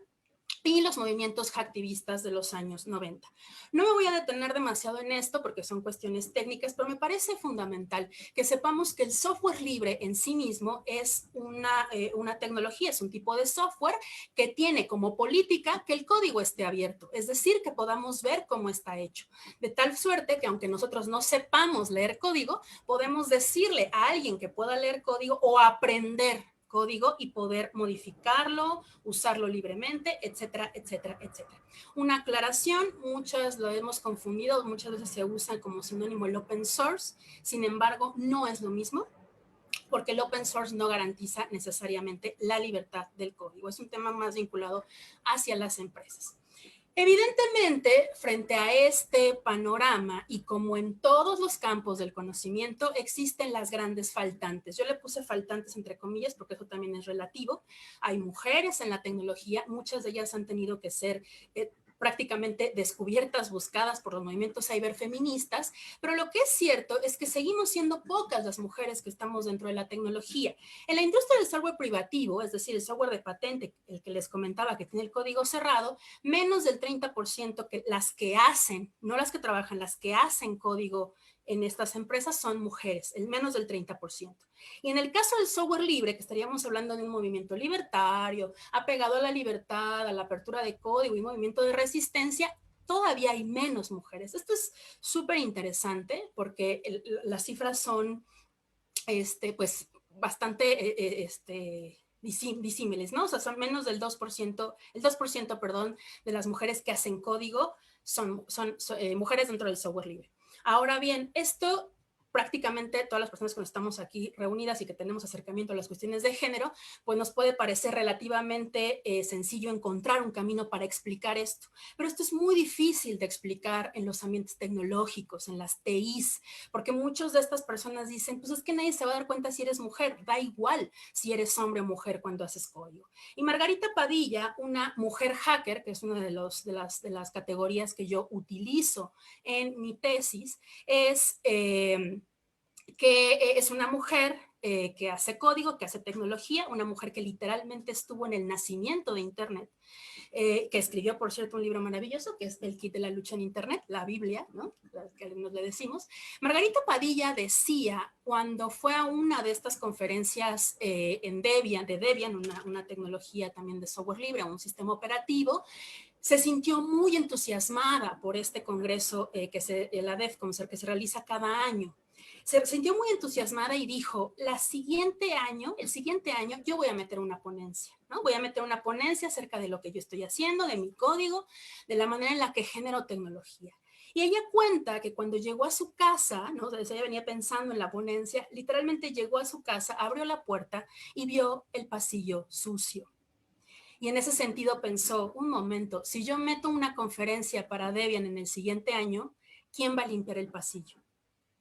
y los movimientos hacktivistas de los años 90. No me voy a detener demasiado en esto porque son cuestiones técnicas, pero me parece fundamental que sepamos que el software libre en sí mismo es una tecnología, es un tipo de software que tiene como política que el código esté abierto, es decir, que podamos ver cómo está hecho. De tal suerte que aunque nosotros no sepamos leer código, podemos decirle a alguien que pueda leer código o aprender código y poder modificarlo, usarlo libremente, etcétera, etcétera, etcétera. Una aclaración, muchas lo hemos confundido, muchas veces se usa como sinónimo el open source, sin embargo, no es lo mismo, porque el open source no garantiza necesariamente la libertad del código. Es un tema más vinculado hacia las empresas. Evidentemente, frente a este panorama y como en todos los campos del conocimiento, existen las grandes faltantes. Yo le puse faltantes entre comillas porque eso también es relativo. Hay mujeres en la tecnología, muchas de ellas han tenido que ser prácticamente descubiertas, buscadas por los movimientos ciberfeministas, pero lo que es cierto es que seguimos siendo pocas las mujeres que estamos dentro de la tecnología. En la industria del software privativo, es decir, el software de patente, el que les comentaba que tiene el código cerrado, menos del 30% que las que hacen, no las que trabajan, las que hacen código en estas empresas son mujeres, el menos del 30%. Y en el caso del software libre, que estaríamos hablando de un movimiento libertario, apegado a la libertad, a la apertura de código y movimiento de resistencia, todavía hay menos mujeres. Esto es súper interesante porque las cifras son pues, bastante disímiles, ¿no? O sea, son menos del 2%, el 2%, perdón, de las mujeres que hacen código son mujeres dentro del software libre. Ahora bien, esto prácticamente todas las personas que estamos aquí reunidas y que tenemos acercamiento a las cuestiones de género, pues nos puede parecer relativamente sencillo encontrar un camino para explicar esto. Pero esto es muy difícil de explicar en los ambientes tecnológicos, en las TIs, porque muchas de estas personas dicen, pues es que nadie se va a dar cuenta si eres mujer, da igual si eres hombre o mujer cuando haces código. Y Margarita Padilla, una mujer hacker, que es una de las categorías que yo utilizo en mi tesis, es una mujer que hace código, que hace tecnología, una mujer que literalmente estuvo en el nacimiento de Internet, que escribió, por cierto, un libro maravilloso, que es El Kit de la Lucha en Internet, la Biblia, ¿no? Que algunos le decimos. Margarita Padilla decía, cuando fue a una de estas conferencias en Debian, una tecnología también de software libre, un sistema operativo, se sintió muy entusiasmada por este congreso, la DEFCON, que se realiza cada año. Se sintió muy entusiasmada y dijo, el siguiente año, yo voy a meter una ponencia, ¿no? Voy a meter una ponencia acerca de lo que yo estoy haciendo, de mi código, de la manera en la que genero tecnología. Y ella cuenta que cuando llegó a su casa, ¿no? Ella venía pensando en la ponencia, literalmente llegó a su casa, abrió la puerta y vio el pasillo sucio. Y en ese sentido pensó, un momento, si yo meto una conferencia para Debian en el siguiente año, ¿quién va a limpiar el pasillo?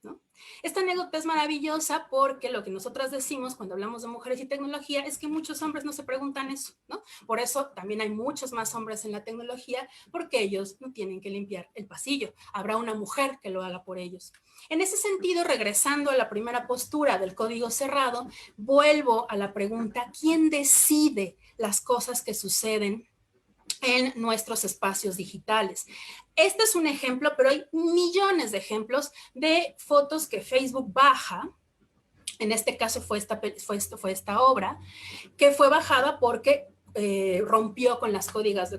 ¿No? Esta anécdota es maravillosa porque lo que nosotras decimos cuando hablamos de mujeres y tecnología es que muchos hombres no se preguntan eso, ¿no? Por eso también hay muchos más hombres en la tecnología porque ellos no tienen que limpiar el pasillo. Habrá una mujer que lo haga por ellos. En ese sentido, regresando a la primera postura del código cerrado, vuelvo a la pregunta, ¿quién decide las cosas que suceden en nuestros espacios digitales? Este es un ejemplo, pero hay millones de ejemplos de fotos que Facebook baja. En este caso fue esta obra que fue bajada porque rompió con los códigos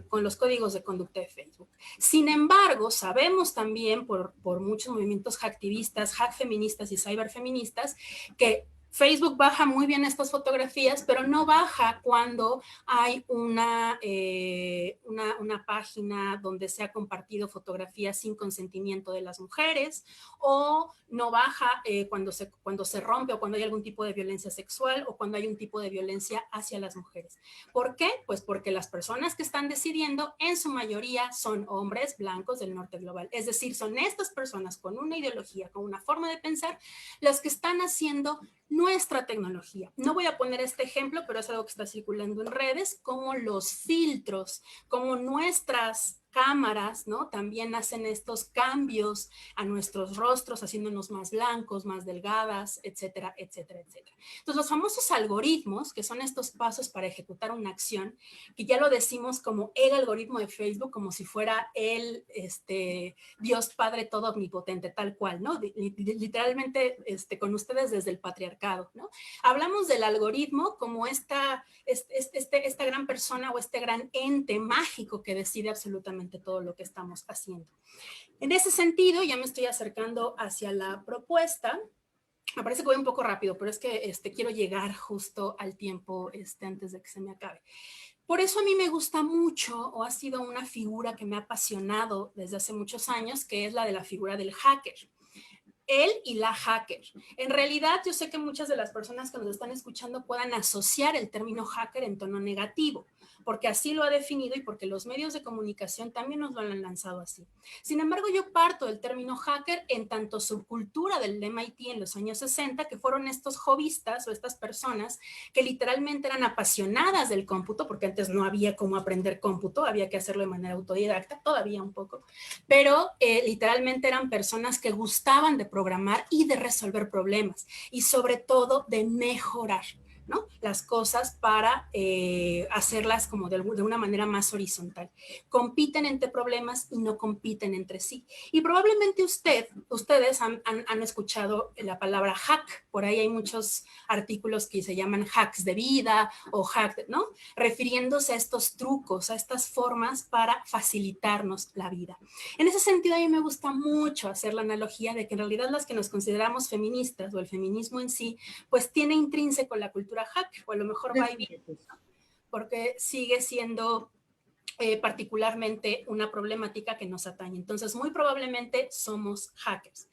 de conducta de Facebook. Sin embargo, sabemos también por muchos movimientos hacktivistas, hackfeministas y cyberfeministas que Facebook baja muy bien estas fotografías, pero no baja cuando hay una página donde se ha compartido fotografías sin consentimiento de las mujeres, o no baja cuando se rompe o cuando hay algún tipo de violencia sexual o cuando hay un tipo de violencia hacia las mujeres. ¿Por qué? Pues porque las personas que están decidiendo en su mayoría son hombres blancos del norte global. Es decir, son estas personas con una ideología, con una forma de pensar, las que están haciendo nuestra tecnología. No voy a poner este ejemplo, pero es algo que está circulando en redes, como los filtros, como nuestras cámaras, ¿no? También hacen estos cambios a nuestros rostros, haciéndonos más blancos, más delgadas, etcétera, etcétera, etcétera. Entonces, los famosos algoritmos, que son estos pasos para ejecutar una acción, que ya lo decimos como el algoritmo de Facebook, como si fuera el Dios Padre todo omnipotente, tal cual, ¿no? Literalmente con ustedes desde el patriarcado, ¿no? Hablamos del algoritmo como esta gran persona o este gran ente mágico que decide absolutamente todo lo que estamos haciendo. En ese sentido, ya me estoy acercando hacia la propuesta. Me parece que voy un poco rápido, pero es que quiero llegar justo al tiempo antes de que se me acabe. Por eso a mí me gusta mucho, o ha sido una figura que me ha apasionado desde hace muchos años, que es la de la figura del hacker. Él y la hacker. En realidad, yo sé que muchas de las personas que nos están escuchando puedan asociar el término hacker en tono negativo, porque así lo ha definido y porque los medios de comunicación también nos lo han lanzado así. Sin embargo, yo parto del término hacker en tanto subcultura del MIT en los años 60, que fueron estos hobbyistas o estas personas que literalmente eran apasionadas del cómputo, porque antes no había cómo aprender cómputo, había que hacerlo de manera autodidacta, todavía un poco, pero literalmente eran personas que gustaban de programar y de resolver problemas y sobre todo de mejorar, ¿no? Las cosas para hacerlas como de una manera más horizontal. Compiten entre problemas y no compiten entre sí. Y probablemente ustedes han escuchado la palabra hack. Por ahí hay muchos artículos que se llaman hacks de vida o hack, ¿no? Refiriéndose a estos trucos, a estas formas para facilitarnos la vida. En ese sentido, a mí me gusta mucho hacer la analogía de que en realidad las que nos consideramos feministas o el feminismo en sí, pues tiene intrínseco la cultura hacker, o a lo mejor va y viene, ¿no? Porque sigue siendo particularmente una problemática que nos atañe. Entonces, muy probablemente somos hackers.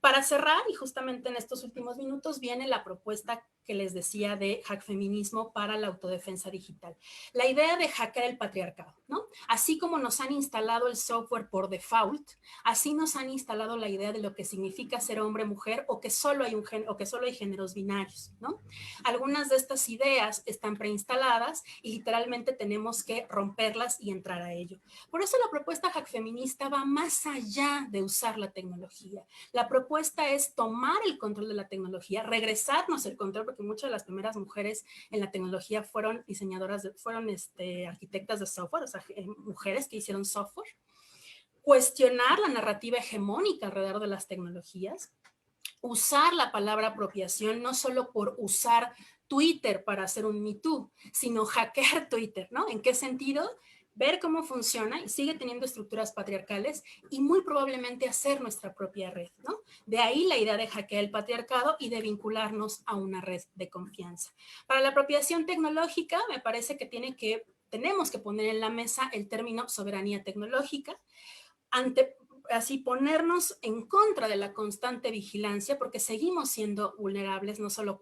Para cerrar, y justamente en estos últimos minutos, viene la propuesta que les decía de hack feminismo para la autodefensa digital. La idea de hackear el patriarcado, ¿no? Así como nos han instalado el software por default, así nos han instalado la idea de lo que significa ser hombre, mujer, o que solo hay géneros binarios, ¿no? Algunas de estas ideas están preinstaladas y literalmente tenemos que romperlas y entrar a ello. Por eso la propuesta hack feminista va más allá de usar la tecnología. La propuesta es tomar el control de la tecnología, regresarnos el control, porque muchas de las primeras mujeres en la tecnología fueron diseñadoras, fueron arquitectas de software, o sea, mujeres que hicieron software. Cuestionar la narrativa hegemónica alrededor de las tecnologías, usar la palabra apropiación no solo por usar Twitter para hacer un Me Too, sino hackear Twitter, ¿no? ¿En qué sentido? Ver cómo funciona y sigue teniendo estructuras patriarcales y muy probablemente hacer nuestra propia red, ¿no? De ahí la idea de hackear el patriarcado y de vincularnos a una red de confianza. Para la apropiación tecnológica, me parece que tenemos que poner en la mesa el término soberanía tecnológica, así ponernos en contra de la constante vigilancia, porque seguimos siendo vulnerables, no solo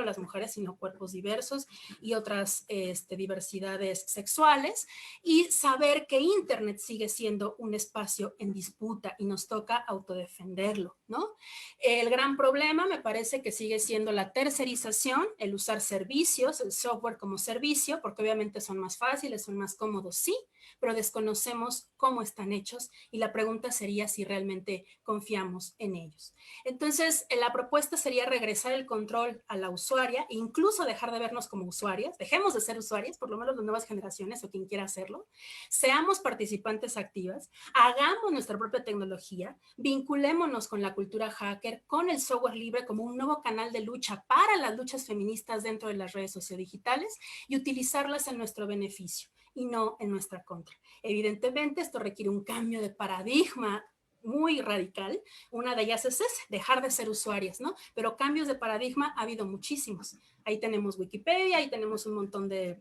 las mujeres, sino cuerpos diversos y otras diversidades sexuales, y saber que Internet sigue siendo un espacio en disputa y nos toca autodefenderlo, ¿no? El gran problema me parece que sigue siendo la tercerización, el usar servicios, el software como servicio, porque obviamente son más fáciles, son más cómodos, sí, pero desconocemos cómo están hechos y la pregunta sería si realmente confiamos en ellos. Entonces, la propuesta sería regresar el control a la usuaria e incluso dejar de vernos como usuarias, dejemos de ser usuarias, por lo menos las nuevas generaciones o quien quiera hacerlo, seamos participantes activas, hagamos nuestra propia tecnología, vinculémonos con la cultura hacker, con el software libre como un nuevo canal de lucha para las luchas feministas dentro de las redes sociodigitales y utilizarlas en nuestro beneficio y no en nuestra contra. Evidentemente, esto requiere un cambio de paradigma muy radical. Una de ellas es dejar de ser usuarias, ¿no? Pero cambios de paradigma ha habido muchísimos. Ahí tenemos Wikipedia, ahí tenemos un montón de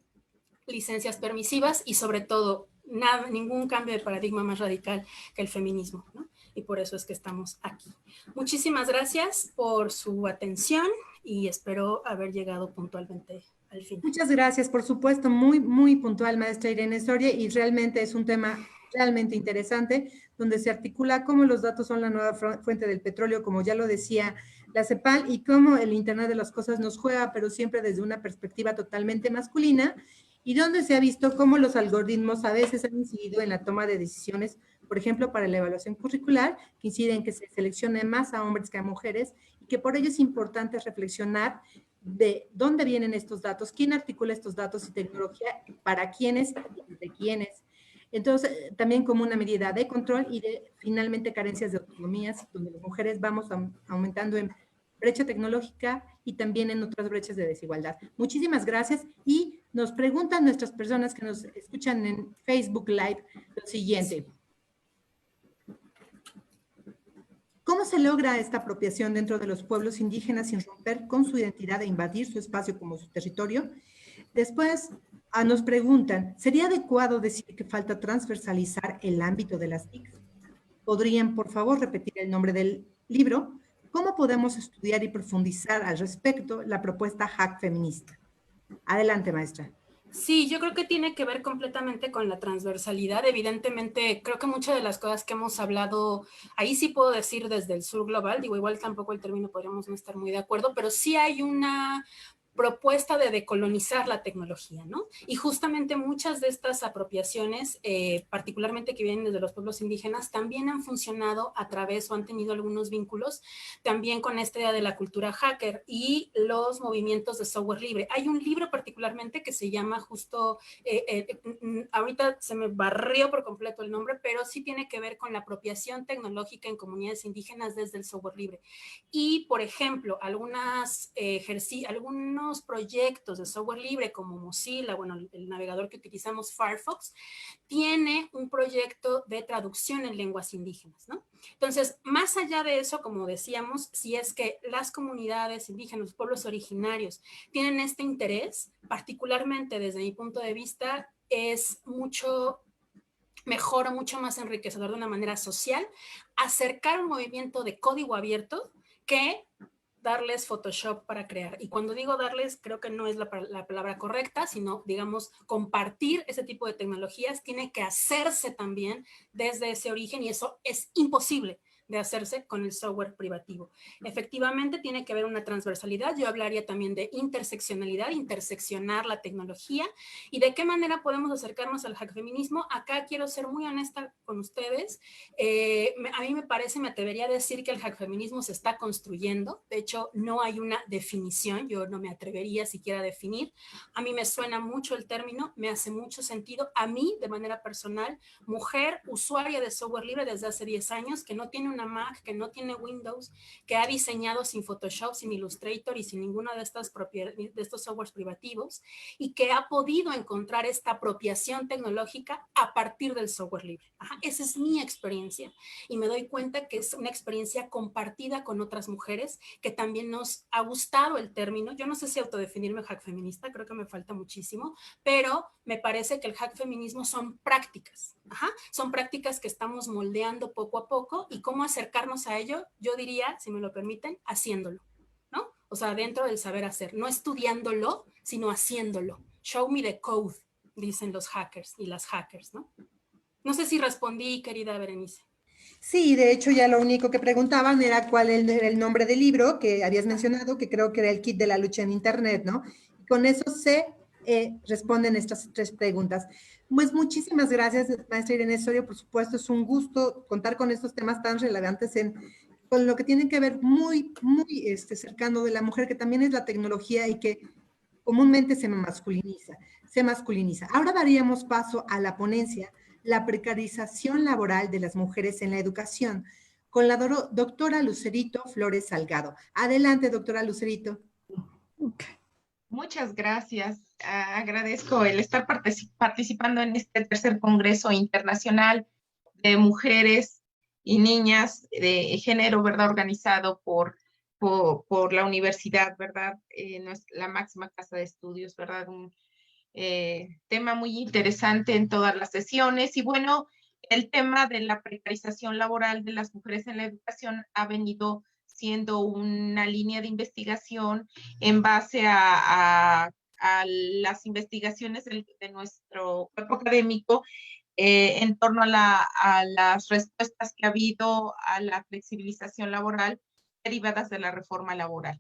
licencias permisivas y sobre todo ningún cambio de paradigma más radical que el feminismo, ¿no? Y por eso es que estamos aquí. Muchísimas gracias por su atención y espero haber llegado puntualmente al final. Muchas gracias, por supuesto, muy, muy puntual, maestra Irene Soria, y realmente es un tema realmente interesante, donde se articula cómo los datos son la nueva fuente del petróleo, como ya lo decía la CEPAL, y cómo el Internet de las Cosas nos juega, pero siempre desde una perspectiva totalmente masculina, y donde se ha visto cómo los algoritmos a veces han incidido en la toma de decisiones, por ejemplo, para la evaluación curricular, que incide en que se seleccione más a hombres que a mujeres, y que por ello es importante reflexionar de dónde vienen estos datos, quién articula estos datos y tecnología, para quiénes y de quiénes. Entonces, también como una medida de control y de, finalmente, carencias de autonomías, donde las mujeres vamos aumentando en brecha tecnológica y también en otras brechas de desigualdad. Muchísimas gracias, y nos preguntan nuestras personas que nos escuchan en Facebook Live lo siguiente. ¿Cómo se logra esta apropiación dentro de los pueblos indígenas sin romper con su identidad e invadir su espacio como su territorio? Después nos preguntan, ¿sería adecuado decir que falta transversalizar el ámbito de las TIC? ¿Podrían, por favor, repetir el nombre del libro? ¿Cómo podemos estudiar y profundizar al respecto la propuesta Hack Feminista? Adelante, maestra. Sí, yo creo que tiene que ver completamente con la transversalidad. Evidentemente, creo que muchas de las cosas que hemos hablado, ahí sí puedo decir desde el sur global, digo, igual tampoco el término podríamos no estar muy de acuerdo, pero sí hay una propuesta de decolonizar la tecnología, ¿no? Y justamente muchas de estas apropiaciones, particularmente que vienen desde los pueblos indígenas, también han funcionado a través o han tenido algunos vínculos también con esta idea de la cultura hacker y los movimientos de software libre. Hay un libro particularmente que se llama justo, ahorita se me barrió por completo el nombre, pero sí tiene que ver con la apropiación tecnológica en comunidades indígenas desde el software libre. Y, por ejemplo, algunos proyectos de software libre como Mozilla, bueno, el navegador que utilizamos, Firefox, tiene un proyecto de traducción en lenguas indígenas, ¿no? Entonces, más allá de eso, como decíamos, si es que las comunidades indígenas, los pueblos originarios, tienen este interés, particularmente desde mi punto de vista, es mucho mejor o mucho más enriquecedor de una manera social acercar un movimiento de código abierto que darles Photoshop para crear. Y cuando digo darles, creo que no es la palabra correcta, sino, digamos, compartir ese tipo de tecnologías tiene que hacerse también desde ese origen, y eso es imposible de hacerse con el software privativo. Efectivamente, tiene que haber una transversalidad. Yo hablaría también de interseccionalidad, interseccionar la tecnología, y de qué manera podemos acercarnos al hackfeminismo. Acá quiero ser muy honesta con ustedes. A mí me parece, me atrevería a decir que el hackfeminismo se está construyendo. De hecho, no hay una definición. Yo no me atrevería siquiera a definir. A mí me suena mucho el término, me hace mucho sentido. A mí, de manera personal, mujer, usuaria de software libre desde hace 10 años, que no tiene una Mac, que no tiene Windows, que ha diseñado sin Photoshop, sin Illustrator y sin ninguna de estos softwares privativos, y que ha podido encontrar esta apropiación tecnológica a partir del software libre. Ajá, esa es mi experiencia, y me doy cuenta que es una experiencia compartida con otras mujeres, que también nos ha gustado el término. Yo no sé si autodefinirme hack feminista, creo que me falta muchísimo, pero me parece que el hack feminismo son prácticas. Ajá, son prácticas que estamos moldeando poco a poco, y cómo acercarnos a ello, yo diría, si me lo permiten, haciéndolo, ¿no? O sea, dentro del saber hacer, no estudiándolo, sino haciéndolo. Show me the code, dicen los hackers y las hackers, ¿no? No sé si respondí, querida Berenice. Sí, de hecho ya lo único que preguntaban era cuál era el nombre del libro que habías mencionado, que creo que era el kit de la lucha en Internet, ¿no? Con eso se responden estas 3 preguntas. Pues muchísimas gracias, maestra Irene Osorio. Por supuesto, es un gusto contar con estos temas tan relevantes con lo que tienen que ver muy cercano de la mujer, que también es la tecnología y que comúnmente se masculiniza. Ahora daríamos paso a la ponencia, la precarización laboral de las mujeres en la educación, con la doctora Lucerito Flores Salgado. Adelante, doctora Lucerito. Okay. Muchas gracias. Agradezco el estar participando en este tercer Congreso Internacional de Mujeres y Niñas de Género, ¿verdad? Organizado por la universidad, ¿verdad? La máxima casa de estudios, ¿verdad? Un tema muy interesante en todas las sesiones. Y bueno, el tema de la precarización laboral de las mujeres en la educación ha venido siendo una línea de investigación en base a las investigaciones de nuestro cuerpo académico en torno a las respuestas que ha habido a la flexibilización laboral derivadas de la reforma laboral.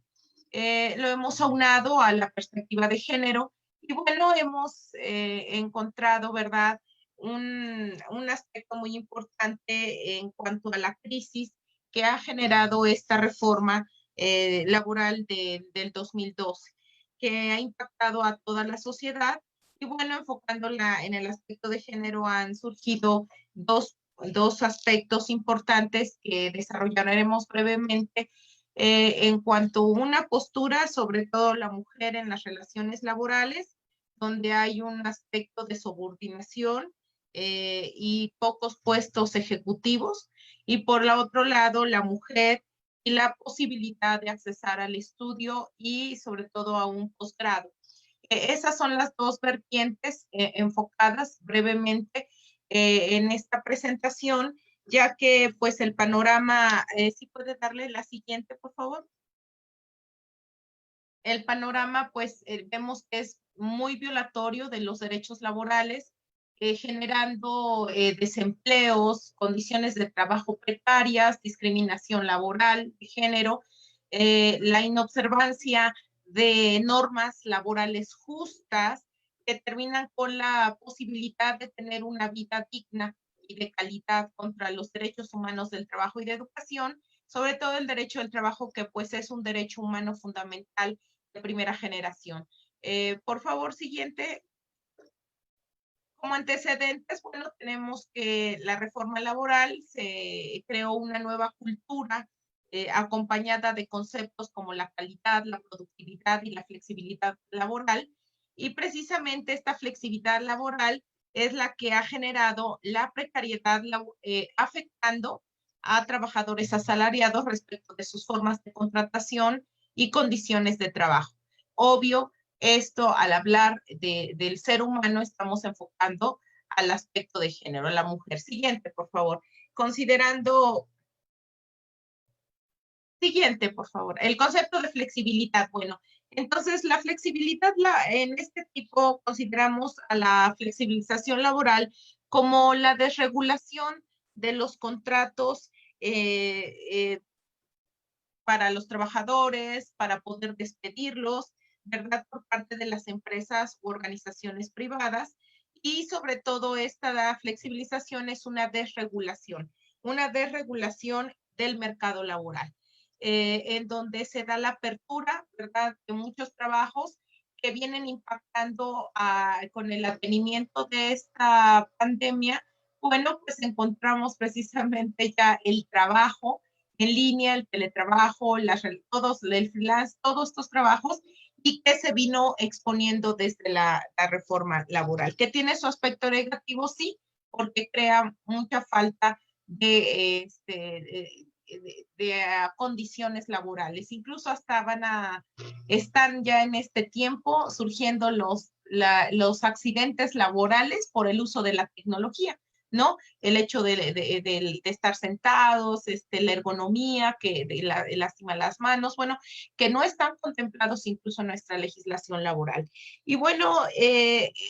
Lo hemos aunado a la perspectiva de género Y bueno, hemos encontrado, ¿verdad?, un aspecto muy importante en cuanto a la crisis que ha generado esta reforma laboral del 2012, que ha impactado a toda la sociedad. Y bueno, enfocándola en el aspecto de género, han surgido dos aspectos importantes que desarrollaremos brevemente en cuanto a una postura, sobre todo la mujer en las relaciones laborales, donde hay un aspecto de subordinación y pocos puestos ejecutivos, y por el otro lado, la mujer y la posibilidad de accesar al estudio y sobre todo a un posgrado. Esas son las dos vertientes enfocadas brevemente en esta presentación, ya que pues el panorama, ¿sí puede darle la siguiente, por favor? El panorama pues vemos que es muy violatorio de los derechos laborales, generando desempleos, condiciones de trabajo precarias, discriminación laboral, de género, la inobservancia de normas laborales justas que terminan con la posibilidad de tener una vida digna y de calidad contra los derechos humanos del trabajo y de educación, sobre todo el derecho del trabajo, que pues es un derecho humano fundamental de primera generación. Por favor, siguiente. Como antecedentes, bueno, tenemos que la reforma laboral se creó una nueva cultura acompañada de conceptos como la calidad, la productividad y la flexibilidad laboral. Y precisamente esta flexibilidad laboral es la que ha generado la precariedad, afectando a trabajadores asalariados respecto de sus formas de contratación y condiciones de trabajo. Obvio, esto, al hablar del ser humano, estamos enfocando al aspecto de género, a la mujer. Siguiente, por favor. Considerando, siguiente, por favor, el concepto de flexibilidad. Bueno, entonces la flexibilidad, en este tipo consideramos a la flexibilización laboral como la desregulación de los contratos para los trabajadores, para poder despedirlos, ¿verdad?, por parte de las empresas u organizaciones privadas. Y sobre todo esta flexibilización es una desregulación del mercado laboral, en donde se da la apertura, ¿verdad?, de muchos trabajos que vienen impactando con el advenimiento de esta pandemia. Bueno, pues encontramos precisamente ya el trabajo en línea, el teletrabajo, el freelance, todos estos trabajos, y que se vino exponiendo desde la reforma laboral. ¿Que tiene su aspecto negativo? Sí, porque crea mucha falta de condiciones laborales. Incluso hasta están ya en este tiempo surgiendo los accidentes laborales por el uso de la tecnología, ¿no? El hecho de estar sentados, la ergonomía, que lastima las manos, bueno, que no están contemplados incluso en nuestra legislación laboral. Y bueno,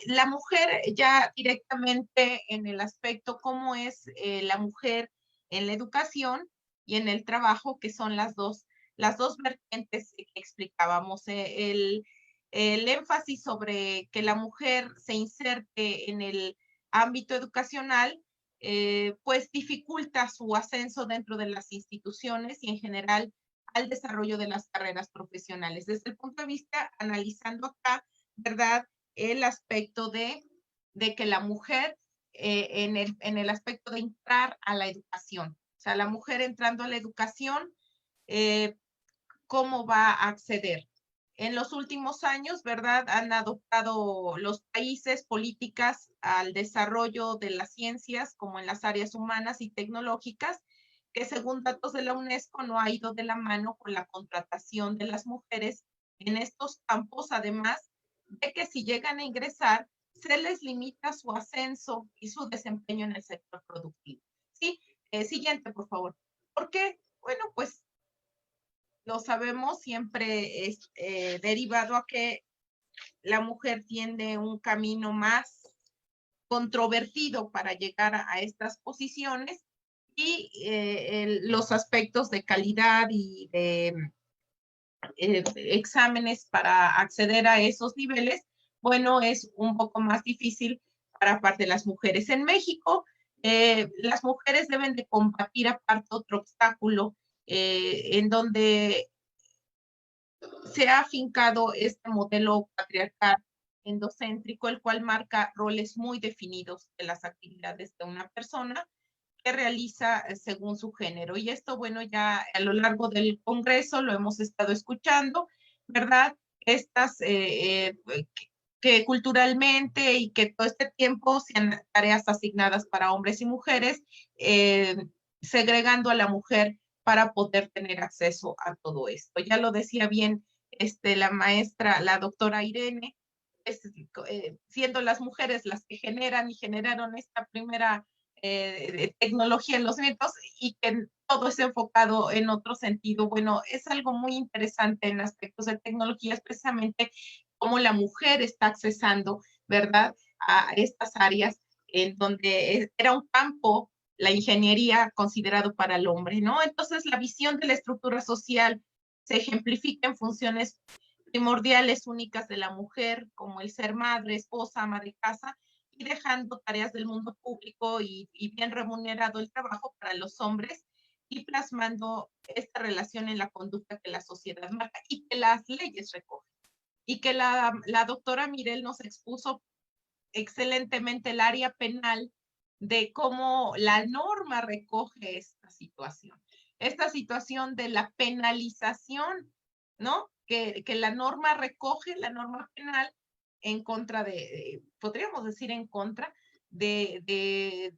la mujer ya directamente en el aspecto cómo es la mujer en la educación y en el trabajo, que son las dos vertientes que explicábamos. El énfasis sobre que la mujer se inserte en el ámbito educacional, pues dificulta su ascenso dentro de las instituciones y en general al desarrollo de las carreras profesionales. Desde el punto de vista, analizando acá, ¿verdad?, el aspecto de que la mujer en el aspecto de entrar a la educación, o sea, la mujer entrando a la educación, ¿cómo va a acceder? En los últimos años, ¿verdad?, han adoptado los países políticas al desarrollo de las ciencias, como en las áreas humanas y tecnológicas, que según datos de la UNESCO no ha ido de la mano con la contratación de las mujeres en estos campos, además de que si llegan a ingresar, se les limita su ascenso y su desempeño en el sector productivo. Sí, siguiente, por favor. ¿Por qué? Bueno, pues lo sabemos, siempre es derivado a que la mujer tiene un camino más controvertido para llegar a estas posiciones, y los aspectos de calidad y de exámenes para acceder a esos niveles, bueno, es un poco más difícil para parte de las mujeres. En México, las mujeres deben de combatir aparte otro obstáculo en donde se ha afincado este modelo patriarcal endocéntrico, el cual marca roles muy definidos de las actividades de una persona que realiza según su género. Y esto, bueno, ya a lo largo del Congreso lo hemos estado escuchando, ¿verdad? Estas que culturalmente y que todo este tiempo sean tareas asignadas para hombres y mujeres, segregando a la mujer para poder tener acceso a todo esto. Ya lo decía bien la maestra, la doctora Irene, siendo las mujeres las que generan y generaron esta primera tecnología en los mitos y que todo es enfocado en otro sentido. Bueno, es algo muy interesante en aspectos de tecnología, precisamente cómo la mujer está accesando, ¿verdad?, a estas áreas en donde era un campo, la ingeniería, considerado para el hombre, ¿no? Entonces, la visión de la estructura social se ejemplifica en funciones primordiales únicas de la mujer, como el ser madre, esposa, ama de casa, y dejando tareas del mundo público y bien remunerado el trabajo para los hombres, y plasmando esta relación en la conducta que la sociedad marca y que las leyes recogen. Y que la doctora Mirel nos expuso excelentemente el área penal de cómo la norma recoge esta situación de la penalización, ¿no? Que la norma recoge, la norma penal, en contra podríamos decir en contra de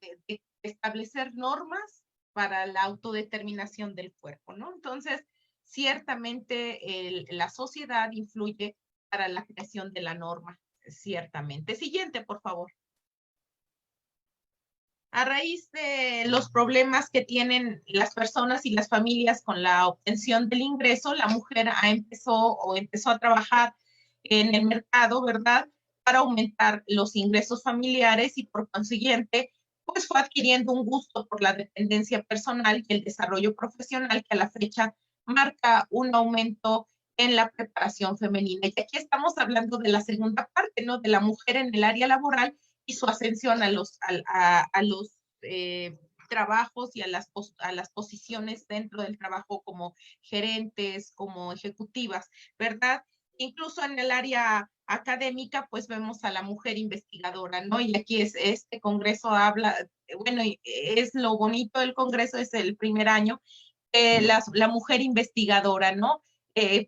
establecer normas para la autodeterminación del cuerpo, ¿no? Entonces, ciertamente la sociedad influye para la creación de la norma, ciertamente. Siguiente, por favor. A raíz de los problemas que tienen las personas y las familias con la obtención del ingreso, la mujer empezó a trabajar en el mercado, ¿verdad?, para aumentar los ingresos familiares y por consiguiente, pues fue adquiriendo un gusto por la dependencia personal y el desarrollo profesional que a la fecha marca un aumento en la preparación femenina. Y aquí estamos hablando de la segunda parte, ¿no?, de la mujer en el área laboral y su ascensión a los trabajos y a las posiciones dentro del trabajo como gerentes, como ejecutivas, ¿verdad? Incluso en el área académica, pues vemos a la mujer investigadora, ¿no? Y aquí este congreso habla, bueno, es lo bonito del congreso, es el primer año, la mujer investigadora, ¿no?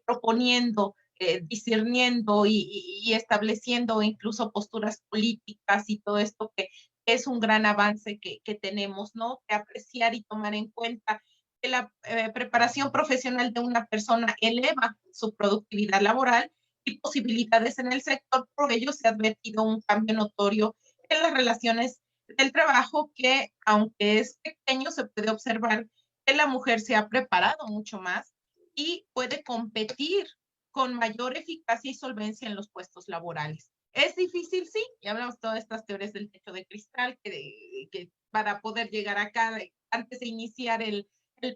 Proponiendo, discerniendo y estableciendo incluso posturas políticas y todo esto que es un gran avance que tenemos, ¿no? Que apreciar y tomar en cuenta que la preparación profesional de una persona eleva su productividad laboral y posibilidades en el sector. Por ello se ha advertido un cambio notorio en las relaciones del trabajo que, aunque es pequeño, se puede observar que la mujer se ha preparado mucho más y puede competir con mayor eficacia y solvencia en los puestos laborales. ¿Es difícil? Sí. Ya hablamos de todas estas teorías del techo de cristal que para poder llegar acá, antes de iniciar el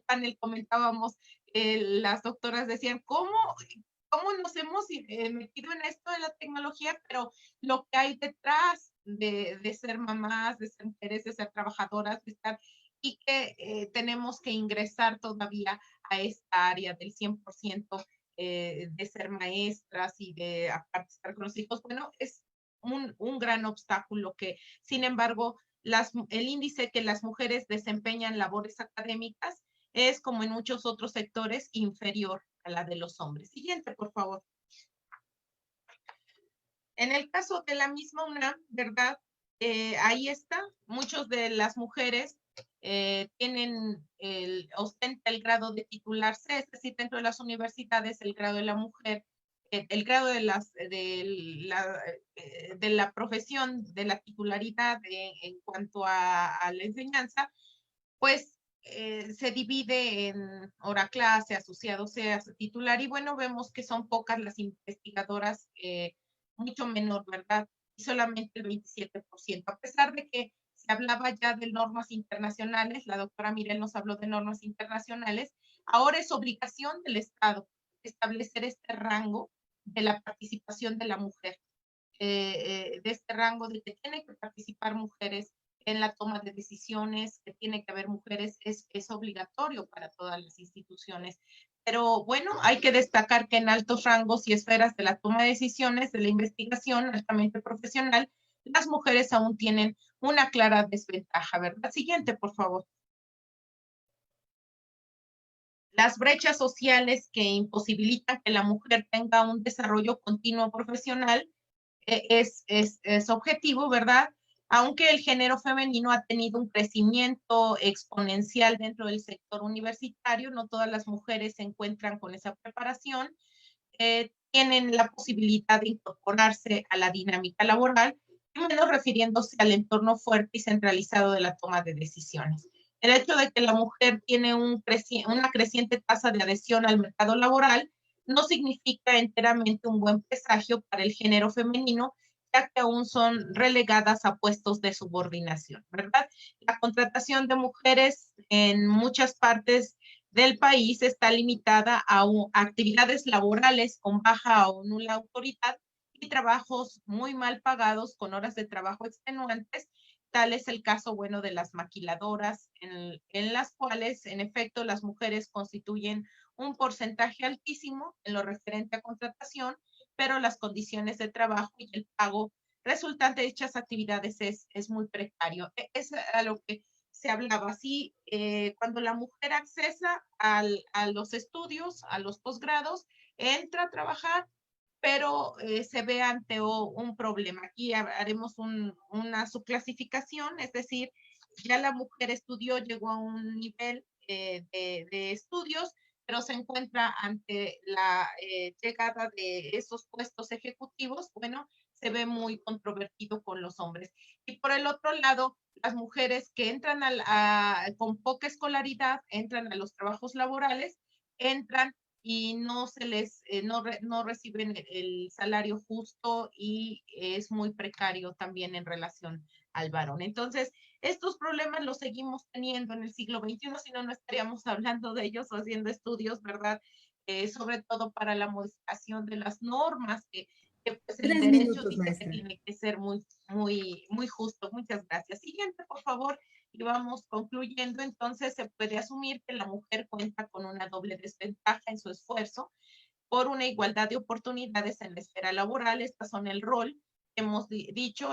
panel comentábamos, las doctoras decían, ¿cómo nos hemos metido en esto de la tecnología? Pero lo que hay detrás de ser mamás, de ser mujeres, de ser trabajadoras, de estar, y que tenemos que ingresar todavía a esta área del 100%, de ser maestras y de aparte estar con los hijos. Bueno, es un gran obstáculo que, sin embargo, el índice que las mujeres desempeñan labores académicas es, como en muchos otros sectores, inferior a la de los hombres. Siguiente, por favor. En el caso de la misma UNAM, ¿verdad? Ahí está, muchas de las mujeres ostenta el grado de titularse, es decir, dentro de las universidades el grado de la mujer, el grado de la profesión, de la titularidad en cuanto a la enseñanza, pues se divide en hora clase, asociado sea titular, y bueno, vemos que son pocas las investigadoras, mucho menor, ¿verdad? Y solamente el 27%, a pesar de que se hablaba ya de normas internacionales, la doctora Mirel nos habló de normas internacionales, ahora es obligación del Estado establecer este rango de la participación de la mujer. de este rango de que tiene que participar mujeres en la toma de decisiones, que tiene que haber mujeres, es obligatorio para todas las instituciones. Pero bueno, hay que destacar que en altos rangos y esferas de la toma de decisiones, de la investigación altamente profesional, las mujeres aún tienen una clara desventaja, ¿verdad? Siguiente, por favor. Las brechas sociales que imposibilitan que la mujer tenga un desarrollo continuo profesional es objetivo, ¿verdad? Aunque el género femenino ha tenido un crecimiento exponencial dentro del sector universitario, no todas las mujeres se encuentran con esa preparación, tienen la posibilidad de incorporarse a la dinámica laboral, menos refiriéndose al entorno fuerte y centralizado de la toma de decisiones. El hecho de que la mujer tiene una creciente tasa de adhesión al mercado laboral no significa enteramente un buen presagio para el género femenino, ya que aún son relegadas a puestos de subordinación, ¿verdad? La contratación de mujeres en muchas partes del país está limitada a actividades laborales con baja o nula autoridad y trabajos muy mal pagados con horas de trabajo extenuantes. Tal es el caso, bueno, de las maquiladoras, en las cuales, en efecto, las mujeres constituyen un porcentaje altísimo en lo referente a contratación, pero las condiciones de trabajo y el pago resultante de dichas actividades es muy precario. Es a lo que se hablaba así, cuando la mujer accesa a los estudios, a los posgrados, entra a trabajar, pero se ve ante un problema. Aquí haremos una subclasificación, es decir, ya la mujer estudió, llegó a un nivel de estudios, pero se encuentra ante la llegada de esos puestos ejecutivos, bueno, se ve muy controvertido con los hombres. Y por el otro lado, las mujeres que entran con poca escolaridad, entran a los trabajos laborales, entran y no se les, no reciben el salario justo y es muy precario también en relación al varón. Entonces, estos problemas los seguimos teniendo en el siglo XXI, si no, no estaríamos hablando de ellos o haciendo estudios, ¿verdad? Sobre todo para la modificación de las normas, que pues el 3 derecho minutos, dice que maestra. tiene que ser muy justo. Muchas gracias. Siguiente, por favor. Y vamos concluyendo, entonces se puede asumir que la mujer cuenta con una doble desventaja en su esfuerzo por una igualdad de oportunidades en la esfera laboral. Estas son el rol que hemos dicho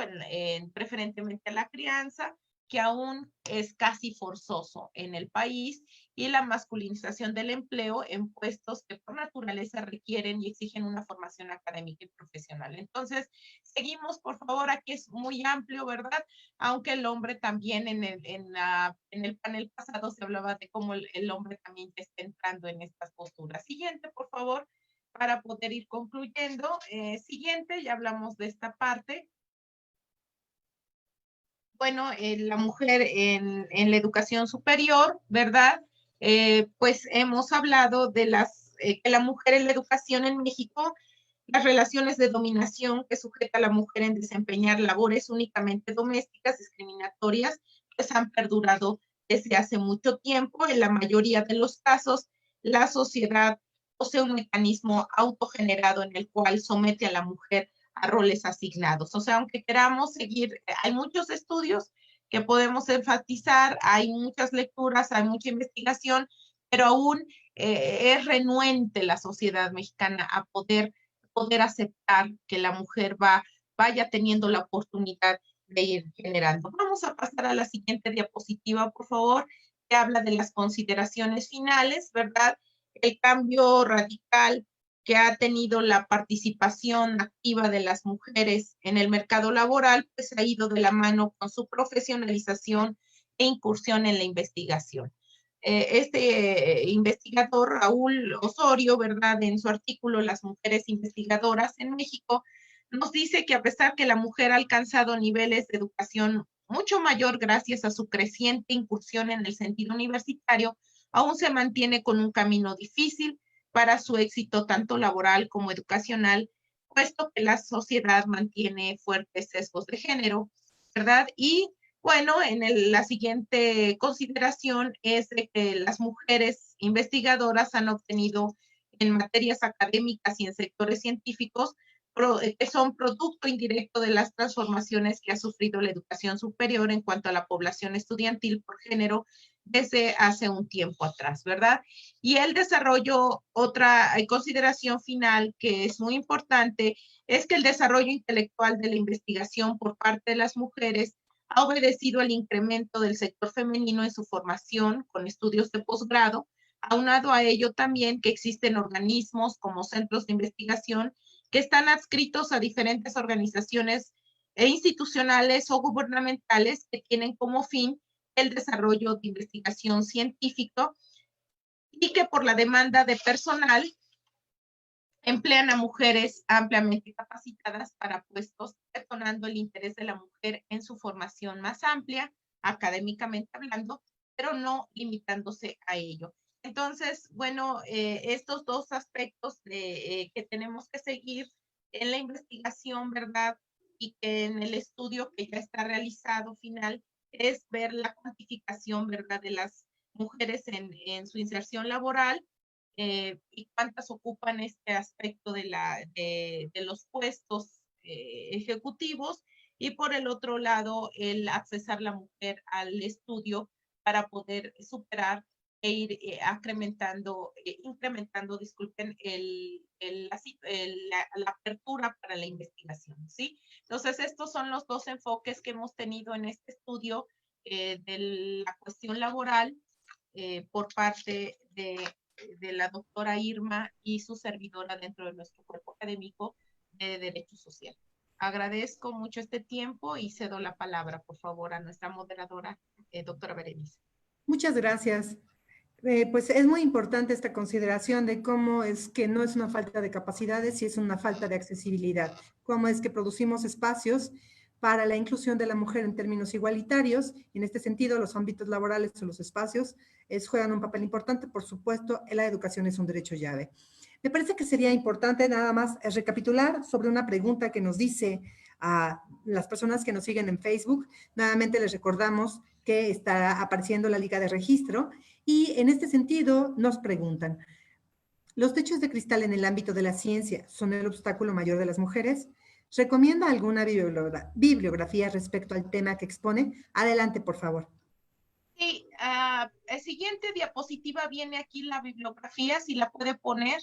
preferentemente a la crianza, que aún es casi forzoso en el país, y la masculinización del empleo en puestos que por naturaleza requieren y exigen una formación académica y profesional. Entonces, seguimos, por favor, aquí es muy amplio, ¿verdad? Aunque el hombre también en el panel pasado se hablaba de cómo el hombre también ya está entrando en estas posturas. Siguiente, por favor, para poder ir concluyendo. Siguiente, ya hablamos de esta parte. Bueno, la mujer en la educación superior, ¿verdad? Pues hemos hablado de que la mujer en la educación en México, las relaciones de dominación que sujeta a la mujer en desempeñar labores únicamente domésticas, discriminatorias, pues han perdurado desde hace mucho tiempo. En la mayoría de los casos, la sociedad posee un mecanismo autogenerado en el cual somete a la mujer a roles asignados. O sea, aunque queramos seguir, hay muchos estudios que podemos enfatizar, hay muchas lecturas, hay mucha investigación, pero aún es renuente la sociedad mexicana a poder aceptar que la mujer vaya teniendo la oportunidad de ir generando. Vamos a pasar a la siguiente diapositiva, por favor, que habla de las consideraciones finales, ¿verdad? El cambio radical que ha tenido la participación activa de las mujeres en el mercado laboral, pues ha ido de la mano con su profesionalización e incursión en la investigación. Este investigador, Raúl Osorio, ¿verdad? En su artículo Las mujeres investigadoras en México, nos dice que a pesar que la mujer ha alcanzado niveles de educación mucho mayor gracias a su creciente incursión en el sentido universitario, aún se mantiene con un camino difícil para su éxito tanto laboral como educacional, puesto que la sociedad mantiene fuertes sesgos de género, ¿verdad? Y bueno, la siguiente consideración es de que las mujeres investigadoras han obtenido en materias académicas y en sectores científicos que son producto indirecto de las transformaciones que ha sufrido la educación superior en cuanto a la población estudiantil por género desde hace un tiempo atrás, ¿verdad? Y el desarrollo, otra consideración final que es muy importante, es que el desarrollo intelectual de la investigación por parte de las mujeres ha obedecido al incremento del sector femenino en su formación con estudios de posgrado, aunado a ello también que existen organismos como centros de investigación que están adscritos a diferentes organizaciones institucionales o gubernamentales que tienen como fin el desarrollo de investigación científica y que por la demanda de personal emplean a mujeres ampliamente capacitadas para puestos, detonando el interés de la mujer en su formación más amplia, académicamente hablando, pero no limitándose a ello. Entonces, bueno, estos dos aspectos que tenemos que seguir en la investigación, ¿verdad? Y que en el estudio que ya está realizado final es ver la cuantificación, ¿verdad? De las mujeres en su inserción laboral y cuántas ocupan este aspecto de los puestos ejecutivos, y por el otro lado, el accesar la mujer al estudio para poder superar e ir incrementando, disculpen, la apertura para la investigación, ¿sí? Entonces, estos son los dos enfoques que hemos tenido en este estudio de la cuestión laboral por parte de la doctora Irma y su servidora dentro de nuestro cuerpo académico de Derecho Social. Agradezco mucho este tiempo y cedo la palabra, por favor, a nuestra moderadora, doctora Berenice. Muchas gracias. Pues es muy importante esta consideración de cómo es que no es una falta de capacidades, sino es una falta de accesibilidad. Cómo es que producimos espacios para la inclusión de la mujer en términos igualitarios. En este sentido, los ámbitos laborales o los espacios juegan un papel importante. Por supuesto, la educación es un derecho llave. Me parece que sería importante nada más recapitular sobre una pregunta que nos dice a las personas que nos siguen en Facebook. Nuevamente les recordamos que está apareciendo la liga de registro y en este sentido nos preguntan, ¿los techos de cristal en el ámbito de la ciencia son el obstáculo mayor de las mujeres? ¿Recomienda alguna bibliografía respecto al tema que expone? Adelante, por favor. Sí, el siguiente diapositiva viene aquí la bibliografía, si la puede poner.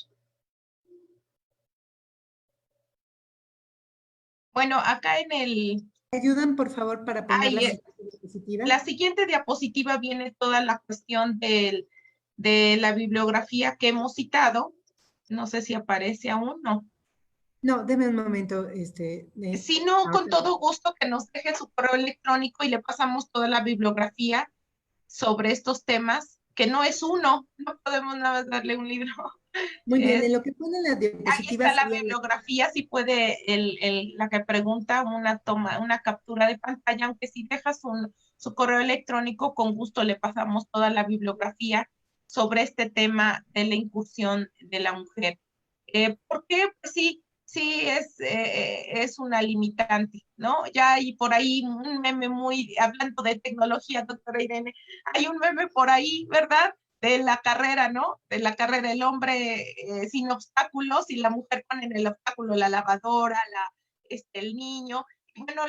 Bueno, acá en el... ¿Me ayudan, por favor, para poner la siguiente diapositiva? La siguiente diapositiva viene toda la cuestión de la bibliografía que hemos citado. No sé si aparece aún, ¿no? No, deme un momento. Si no, con todo gusto que nos deje su correo electrónico y le pasamos toda la bibliografía sobre estos temas, que no es uno, no podemos nada más darle un libro. Muy bien, en lo que pone la diapositiva. Ahí está la bibliografía, si puede la que pregunta una captura de pantalla, aunque si deja su correo electrónico, con gusto le pasamos toda la bibliografía sobre este tema de la incursión de la mujer. ¿Por qué? Pues sí es una limitante, ¿no? Ya hay por ahí un meme hablando de tecnología, doctora Irene, hay un meme por ahí, ¿verdad? De la carrera, ¿no? De la carrera, el hombre sin obstáculos y la mujer con en el obstáculo la lavadora, el niño. Y bueno,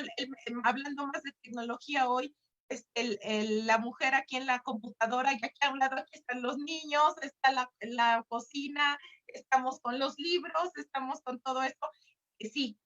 hablando más de tecnología hoy, la mujer aquí en la computadora, y aquí a un lado aquí están los niños, está la cocina, estamos con los libros, estamos con todo esto. Sí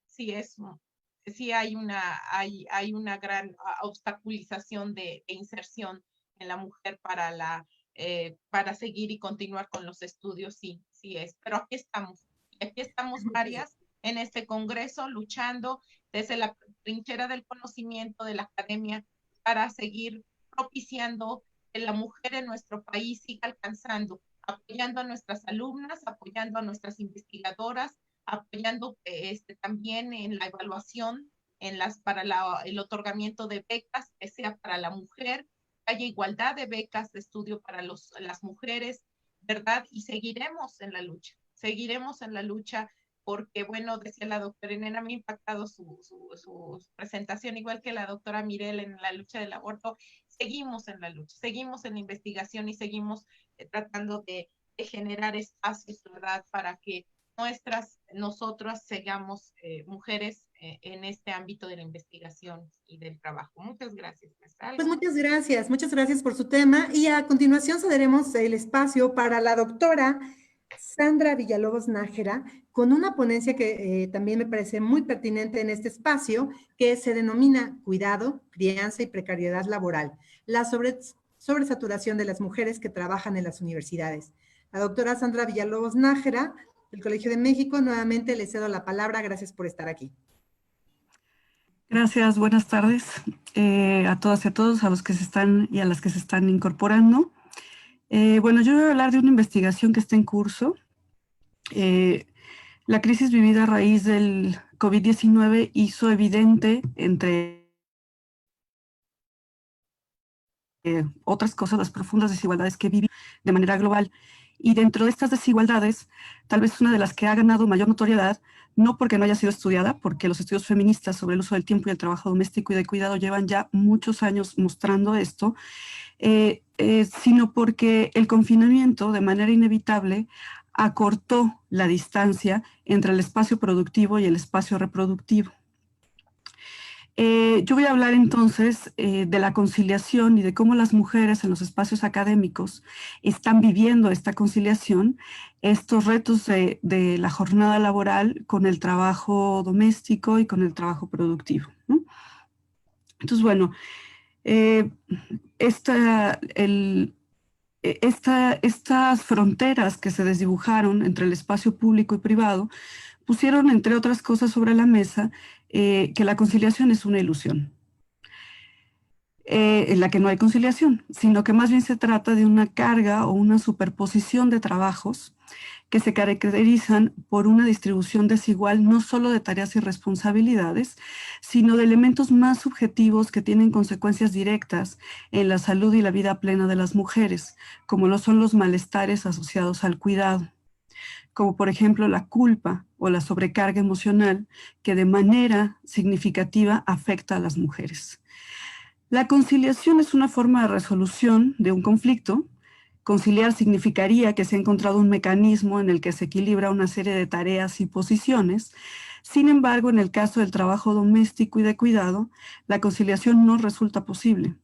hay una gran obstaculizaón de inserción en la mujer para seguir y continuar con los estudios, sí es. Pero aquí estamos varias en este congreso luchando desde la trinchera del conocimiento de la academia para seguir propiciando que la mujer en nuestro país siga alcanzando, apoyando a nuestras alumnas, apoyando a nuestras investigadoras, apoyando también en la evaluación para el otorgamiento de becas, que sea para la mujer, que haya igualdad de becas de estudio para las mujeres, ¿verdad? Y seguiremos en la lucha porque, bueno, decía la doctora Irene, me ha impactado su presentación, igual que la doctora Mirel en la lucha del aborto. Seguimos en la lucha, seguimos en la investigación y seguimos tratando de generar espacios, ¿verdad? Para que nosotras seamos mujeres en este ámbito de la investigación y del trabajo. Muchas gracias, maestra. Pues muchas gracias por su tema. Y a continuación cederemos el espacio para la doctora Sandra Villalobos Nájera, con una ponencia que también me parece muy pertinente en este espacio, que se denomina Cuidado, Crianza y Precariedad Laboral, la sobresaturación de las mujeres que trabajan en las universidades. La doctora Sandra Villalobos Nájera, del Colegio de México, nuevamente le cedo la palabra. Gracias por estar aquí. Gracias, buenas tardes a todas y a todos, a los que se están y a las que se están incorporando. Bueno, yo voy a hablar de una investigación que está en curso. La crisis vivida a raíz del COVID-19 hizo evidente, entre otras cosas, las profundas desigualdades que vivimos de manera global. Y dentro de estas desigualdades, tal vez una de las que ha ganado mayor notoriedad, no porque no haya sido estudiada, porque los estudios feministas sobre el uso del tiempo y el trabajo doméstico y de cuidado llevan ya muchos años mostrando esto, sino porque el confinamiento, de manera inevitable, acortó la distancia entre el espacio productivo y el espacio reproductivo. Yo voy a hablar entonces de la conciliación y de cómo las mujeres en los espacios académicos están viviendo esta conciliación, estos retos de la jornada laboral con el trabajo doméstico y con el trabajo productivo, ¿no? Entonces, bueno, estas fronteras que se desdibujaron entre el espacio público y privado pusieron, entre otras cosas, sobre la mesa que la conciliación es una ilusión, en la que no hay conciliación, sino que más bien se trata de una carga o una superposición de trabajos que se caracterizan por una distribución desigual no solo de tareas y responsabilidades, sino de elementos más subjetivos que tienen consecuencias directas en la salud y la vida plena de las mujeres, como lo son los malestares asociados al cuidado, como por ejemplo la culpa o la sobrecarga emocional que de manera significativa afecta a las mujeres. La conciliación es una forma de resolución de un conflicto. Conciliar significaría que se ha encontrado un mecanismo en el que se equilibra una serie de tareas y posiciones. Sin embargo, en el caso del trabajo doméstico y de cuidado, la conciliación no resulta posible,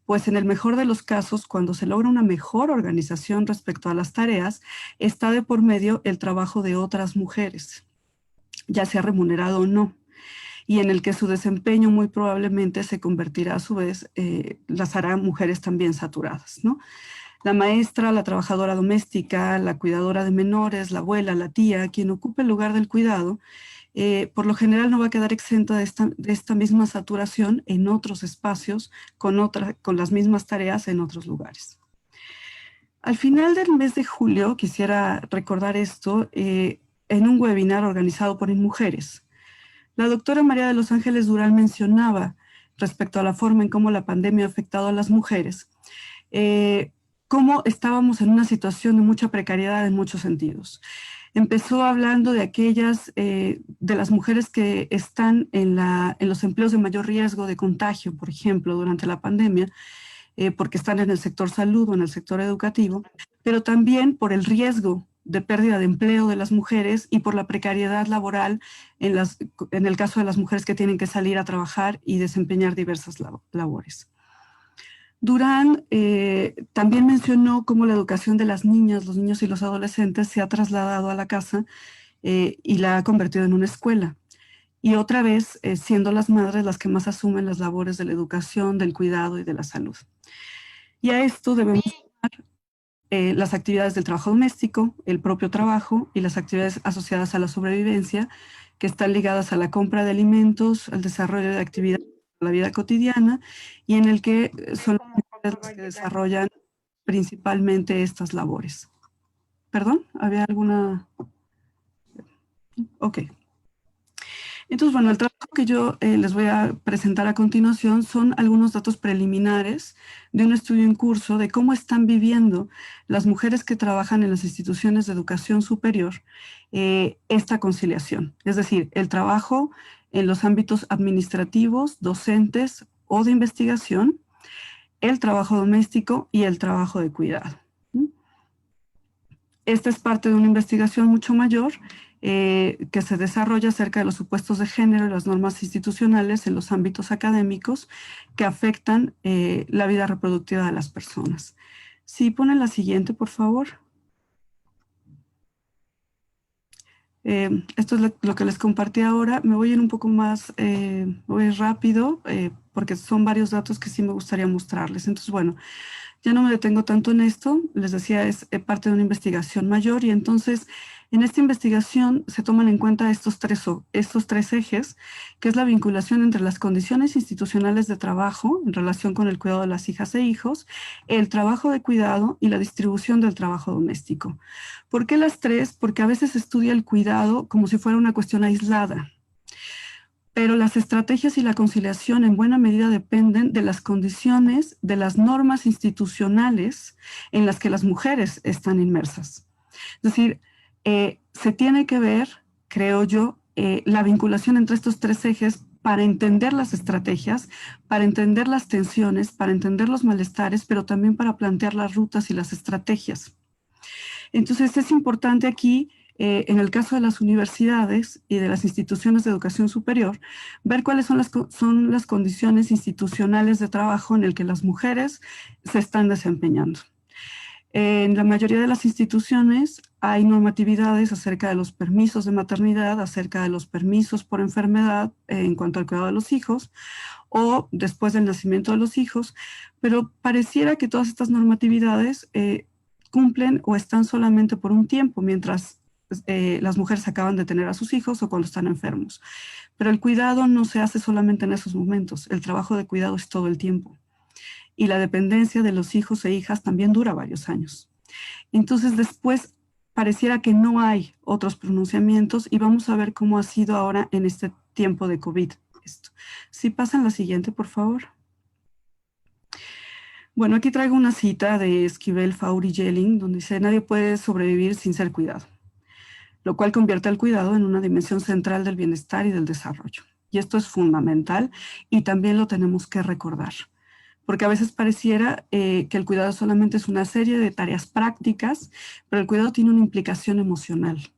pues en el mejor de los casos, cuando se logra una mejor organización respecto a las tareas, está de por medio el trabajo de otras mujeres, ya sea remunerado o no, y en el que su desempeño muy probablemente se convertirá a su vez, las hará mujeres también saturadas, ¿no? La maestra, la trabajadora doméstica, la cuidadora de menores, la abuela, la tía, quien ocupe el lugar del cuidado, por lo general no va a quedar exenta de esta misma saturación en otros espacios, con las mismas tareas en otros lugares. Al final del mes de julio, quisiera recordar esto, en un webinar organizado por InMujeres. La doctora María de los Ángeles Durán mencionaba, respecto a la forma en cómo la pandemia ha afectado a las mujeres, cómo estábamos en una situación de mucha precariedad en muchos sentidos. Empezó hablando de aquellas, de las mujeres que están en los empleos de mayor riesgo de contagio, por ejemplo, durante la pandemia, porque están en el sector salud o en el sector educativo, pero también por el riesgo de pérdida de empleo de las mujeres y por la precariedad laboral en el caso de las mujeres que tienen que salir a trabajar y desempeñar diversas labores. Durán también mencionó cómo la educación de las niñas, los niños y los adolescentes se ha trasladado a la casa y la ha convertido en una escuela. Y otra vez, siendo las madres las que más asumen las labores de la educación, del cuidado y de la salud. Y a esto debemos sumar las actividades del trabajo doméstico, el propio trabajo y las actividades asociadas a la sobrevivencia, que están ligadas a la compra de alimentos, al desarrollo de actividades la vida cotidiana y en el que son las mujeres las que desarrollan principalmente estas labores. ¿Perdón? ¿Había alguna? Ok. Entonces, bueno, el trabajo que yo les voy a presentar a continuación son algunos datos preliminares de un estudio en curso de cómo están viviendo las mujeres que trabajan en las instituciones de educación superior esta conciliación, es decir, el trabajo en los ámbitos administrativos, docentes o de investigación, el trabajo doméstico y el trabajo de cuidado. Esta es parte de una investigación mucho mayor que se desarrolla acerca de los supuestos de género y las normas institucionales en los ámbitos académicos que afectan la vida reproductiva de las personas. Sí, ponen la siguiente, por favor. Esto es lo que les compartí ahora. Me voy a ir un poco más voy rápido porque son varios datos que sí me gustaría mostrarles. Entonces, bueno, ya no me detengo tanto en esto. Les decía, es parte de una investigación mayor y entonces en esta investigación se toman en cuenta estos tres ejes, que es la vinculación entre las condiciones institucionales de trabajo en relación con el cuidado de las hijas e hijos, el trabajo de cuidado y la distribución del trabajo doméstico. ¿Por qué las tres? Porque a veces se estudia el cuidado como si fuera una cuestión aislada. Pero las estrategias y la conciliación en buena medida dependen de las condiciones, de las normas institucionales en las que las mujeres están inmersas. Es decir, se tiene que ver, creo yo, la vinculación entre estos tres ejes para entender las estrategias, para entender las tensiones, para entender los malestares, pero también para plantear las rutas y las estrategias. Entonces es importante aquí, en el caso de las universidades y de las instituciones de educación superior, ver cuáles son las condiciones institucionales de trabajo en el que las mujeres se están desempeñando. En la mayoría de las instituciones hay normatividades acerca de los permisos de maternidad, acerca de los permisos por enfermedad en cuanto al cuidado de los hijos o después del nacimiento de los hijos, pero pareciera que todas estas normatividades cumplen o están solamente por un tiempo mientras las mujeres acaban de tener a sus hijos o cuando están enfermos. Pero el cuidado no se hace solamente en esos momentos, el trabajo de cuidado es todo el tiempo. Y la dependencia de los hijos e hijas también dura varios años. Entonces después pareciera que no hay otros pronunciamientos y vamos a ver cómo ha sido ahora en este tiempo de COVID esto. Si pasan la siguiente, por favor. Bueno, aquí traigo una cita de Esquivel, Faure y Jelling, donde dice: nadie puede sobrevivir sin ser cuidado, lo cual convierte al cuidado en una dimensión central del bienestar y del desarrollo. Y esto es fundamental y también lo tenemos que recordar. Porque a veces pareciera que el cuidado solamente es una serie de tareas prácticas, pero el cuidado tiene una implicación emocional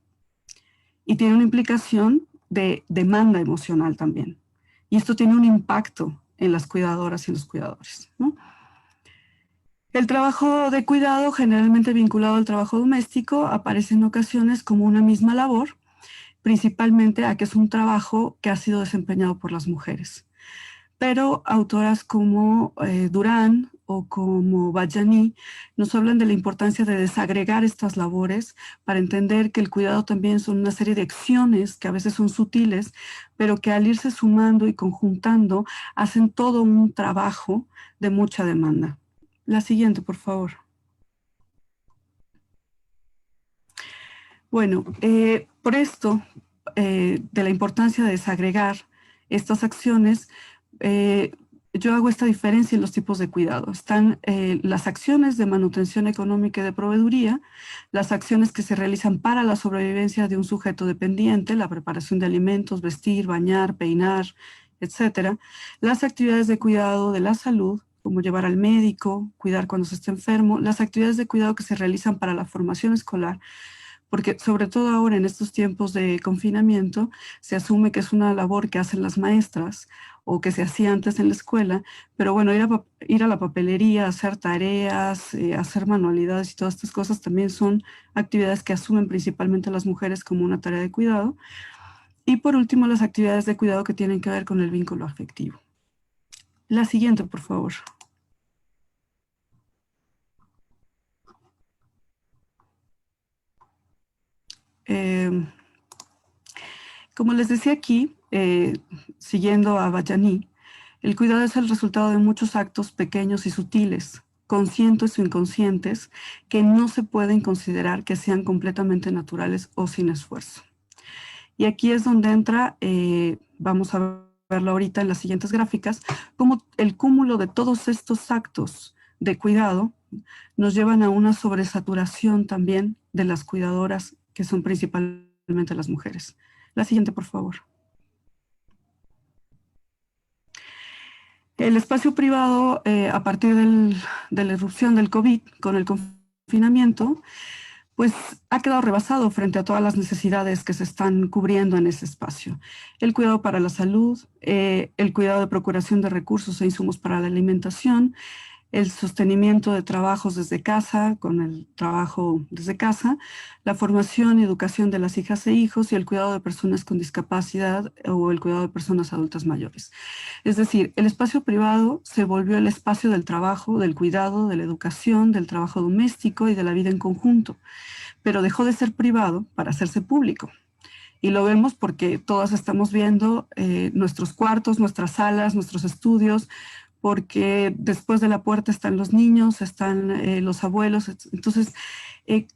y tiene una implicación de demanda emocional también. Y esto tiene un impacto en las cuidadoras y en los cuidadores, ¿no? El trabajo de cuidado, generalmente vinculado al trabajo doméstico, aparece en ocasiones como una misma labor, principalmente a que es un trabajo que ha sido desempeñado por las mujeres. Pero autoras como Durán o como Bajani nos hablan de la importancia de desagregar estas labores para entender que el cuidado también son una serie de acciones que a veces son sutiles, pero que al irse sumando y conjuntando hacen todo un trabajo de mucha demanda. La siguiente, por favor. Bueno, por esto, de la importancia de desagregar estas acciones, yo hago esta diferencia en los tipos de cuidado. Están las acciones de manutención económica y de proveeduría, las acciones que se realizan para la sobrevivencia de un sujeto dependiente, la preparación de alimentos, vestir, bañar, peinar, etcétera. Las actividades de cuidado de la salud, como llevar al médico, cuidar cuando se está enfermo, las actividades de cuidado que se realizan para la formación escolar, porque sobre todo ahora en estos tiempos de confinamiento se asume que es una labor que hacen las maestras o que se hacía antes en la escuela, pero bueno, ir a la papelería, hacer tareas, hacer manualidades y todas estas cosas también son actividades que asumen principalmente las mujeres como una tarea de cuidado. Y por último, las actividades de cuidado que tienen que ver con el vínculo afectivo. La siguiente, por favor. Como les decía aquí, siguiendo a Bajani, el cuidado es el resultado de muchos actos pequeños y sutiles, conscientes o inconscientes, que no se pueden considerar que sean completamente naturales o sin esfuerzo. Y aquí es donde entra, vamos a verlo ahorita en las siguientes gráficas, cómo el cúmulo de todos estos actos de cuidado nos llevan a una sobresaturación también de las cuidadoras, que son principalmente las mujeres. La siguiente, por favor. El espacio privado, a partir de la irrupción del COVID con el confinamiento, pues ha quedado rebasado frente a todas las necesidades que se están cubriendo en ese espacio. El cuidado para la salud, el cuidado de procuración de recursos e insumos para la alimentación, el sostenimiento de trabajos desde casa, con el trabajo desde casa, la formación y educación de las hijas e hijos y el cuidado de personas con discapacidad o el cuidado de personas adultas mayores. Es decir, el espacio privado se volvió el espacio del trabajo, del cuidado, de la educación, del trabajo doméstico y de la vida en conjunto, pero dejó de ser privado para hacerse público. Y lo vemos porque todas estamos viendo nuestros cuartos, nuestras salas, nuestros estudios, porque después de la puerta están los niños, están los abuelos. Entonces,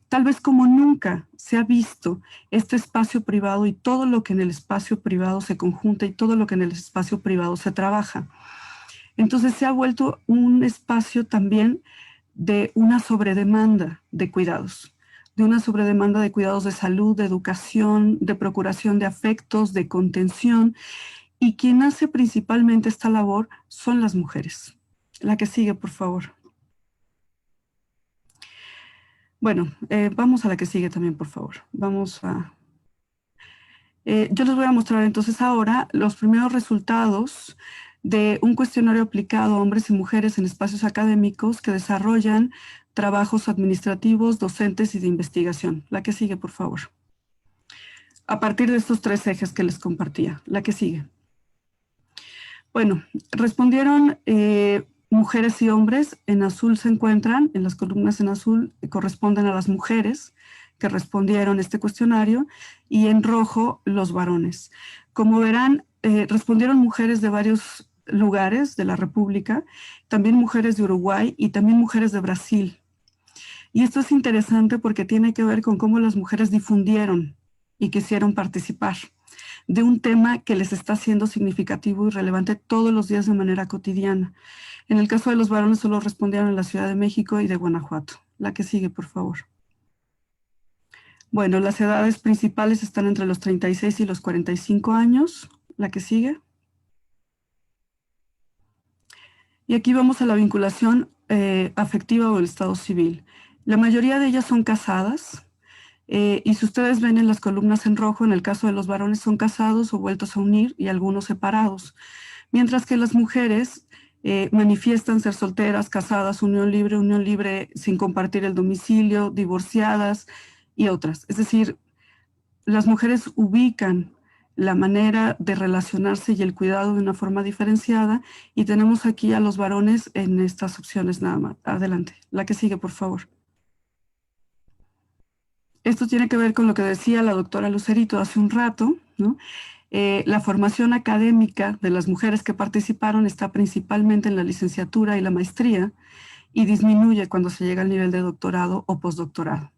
tal vez como nunca se ha visto este espacio privado y todo lo que en el espacio privado se conjunta y todo lo que en el espacio privado se trabaja. Entonces, se ha vuelto un espacio también de una sobredemanda de cuidados, de una sobredemanda de cuidados de salud, de educación, de procuración de afectos, de contención. Y quien hace principalmente esta labor son las mujeres. La que sigue, por favor. Bueno, vamos a la que sigue también, por favor. Vamos a... yo les voy a mostrar entonces ahora los primeros resultados de un cuestionario aplicado a hombres y mujeres en espacios académicos que desarrollan trabajos administrativos, docentes y de investigación. La que sigue, por favor. A partir de estos 3 ejes que les compartía. La que sigue. Bueno, respondieron mujeres y hombres. En azul se encuentran, en las columnas en azul corresponden a las mujeres que respondieron este cuestionario y en rojo los varones. Como verán, respondieron mujeres de varios lugares de la República, también mujeres de Uruguay y también mujeres de Brasil. Y esto es interesante porque tiene que ver con cómo las mujeres difundieron y quisieron participar de un tema que les está siendo significativo y relevante todos los días de manera cotidiana. En el caso de los varones solo respondieron en la Ciudad de México y de Guanajuato. La que sigue, por favor. Bueno, las edades principales están entre los 36 y los 45 años. La que sigue. Y aquí vamos a la vinculación afectiva o el estado civil. La mayoría de ellas son casadas. Y si ustedes ven en las columnas en rojo, en el caso de los varones son casados o vueltos a unir y algunos separados. Mientras que las mujeres manifiestan ser solteras, casadas, unión libre sin compartir el domicilio, divorciadas y otras. Es decir, las mujeres ubican la manera de relacionarse y el cuidado de una forma diferenciada y tenemos aquí a los varones en estas opciones nada más. Adelante, la que sigue, por favor. Esto tiene que ver con lo que decía la doctora Lucerito hace un rato, ¿no? La formación académica de las mujeres que participaron está principalmente en la licenciatura y la maestría y disminuye cuando se llega al nivel de doctorado o postdoctorado.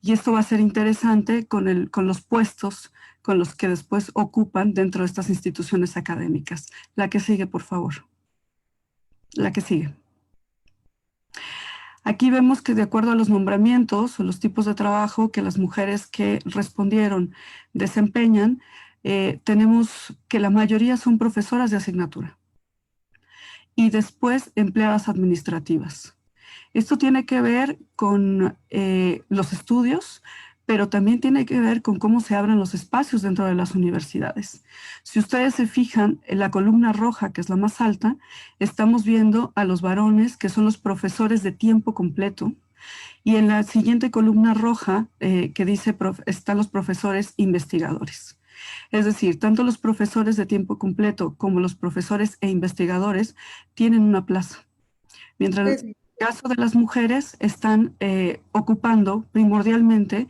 Y esto va a ser interesante con los puestos con los que después ocupan dentro de estas instituciones académicas. La que sigue, por favor. La que sigue. Aquí vemos que de acuerdo a los nombramientos o los tipos de trabajo que las mujeres que respondieron desempeñan, tenemos que la mayoría son profesoras de asignatura y después empleadas administrativas. Esto tiene que ver con los estudios, pero también tiene que ver con cómo se abren los espacios dentro de las universidades. Si ustedes se fijan en la columna roja, que es la más alta, estamos viendo a los varones, que son los profesores de tiempo completo, y en la siguiente columna roja, que dice, están los profesores investigadores. Es decir, tanto los profesores de tiempo completo como los profesores e investigadores tienen una plaza. Mientras en el caso de las mujeres están ocupando primordialmente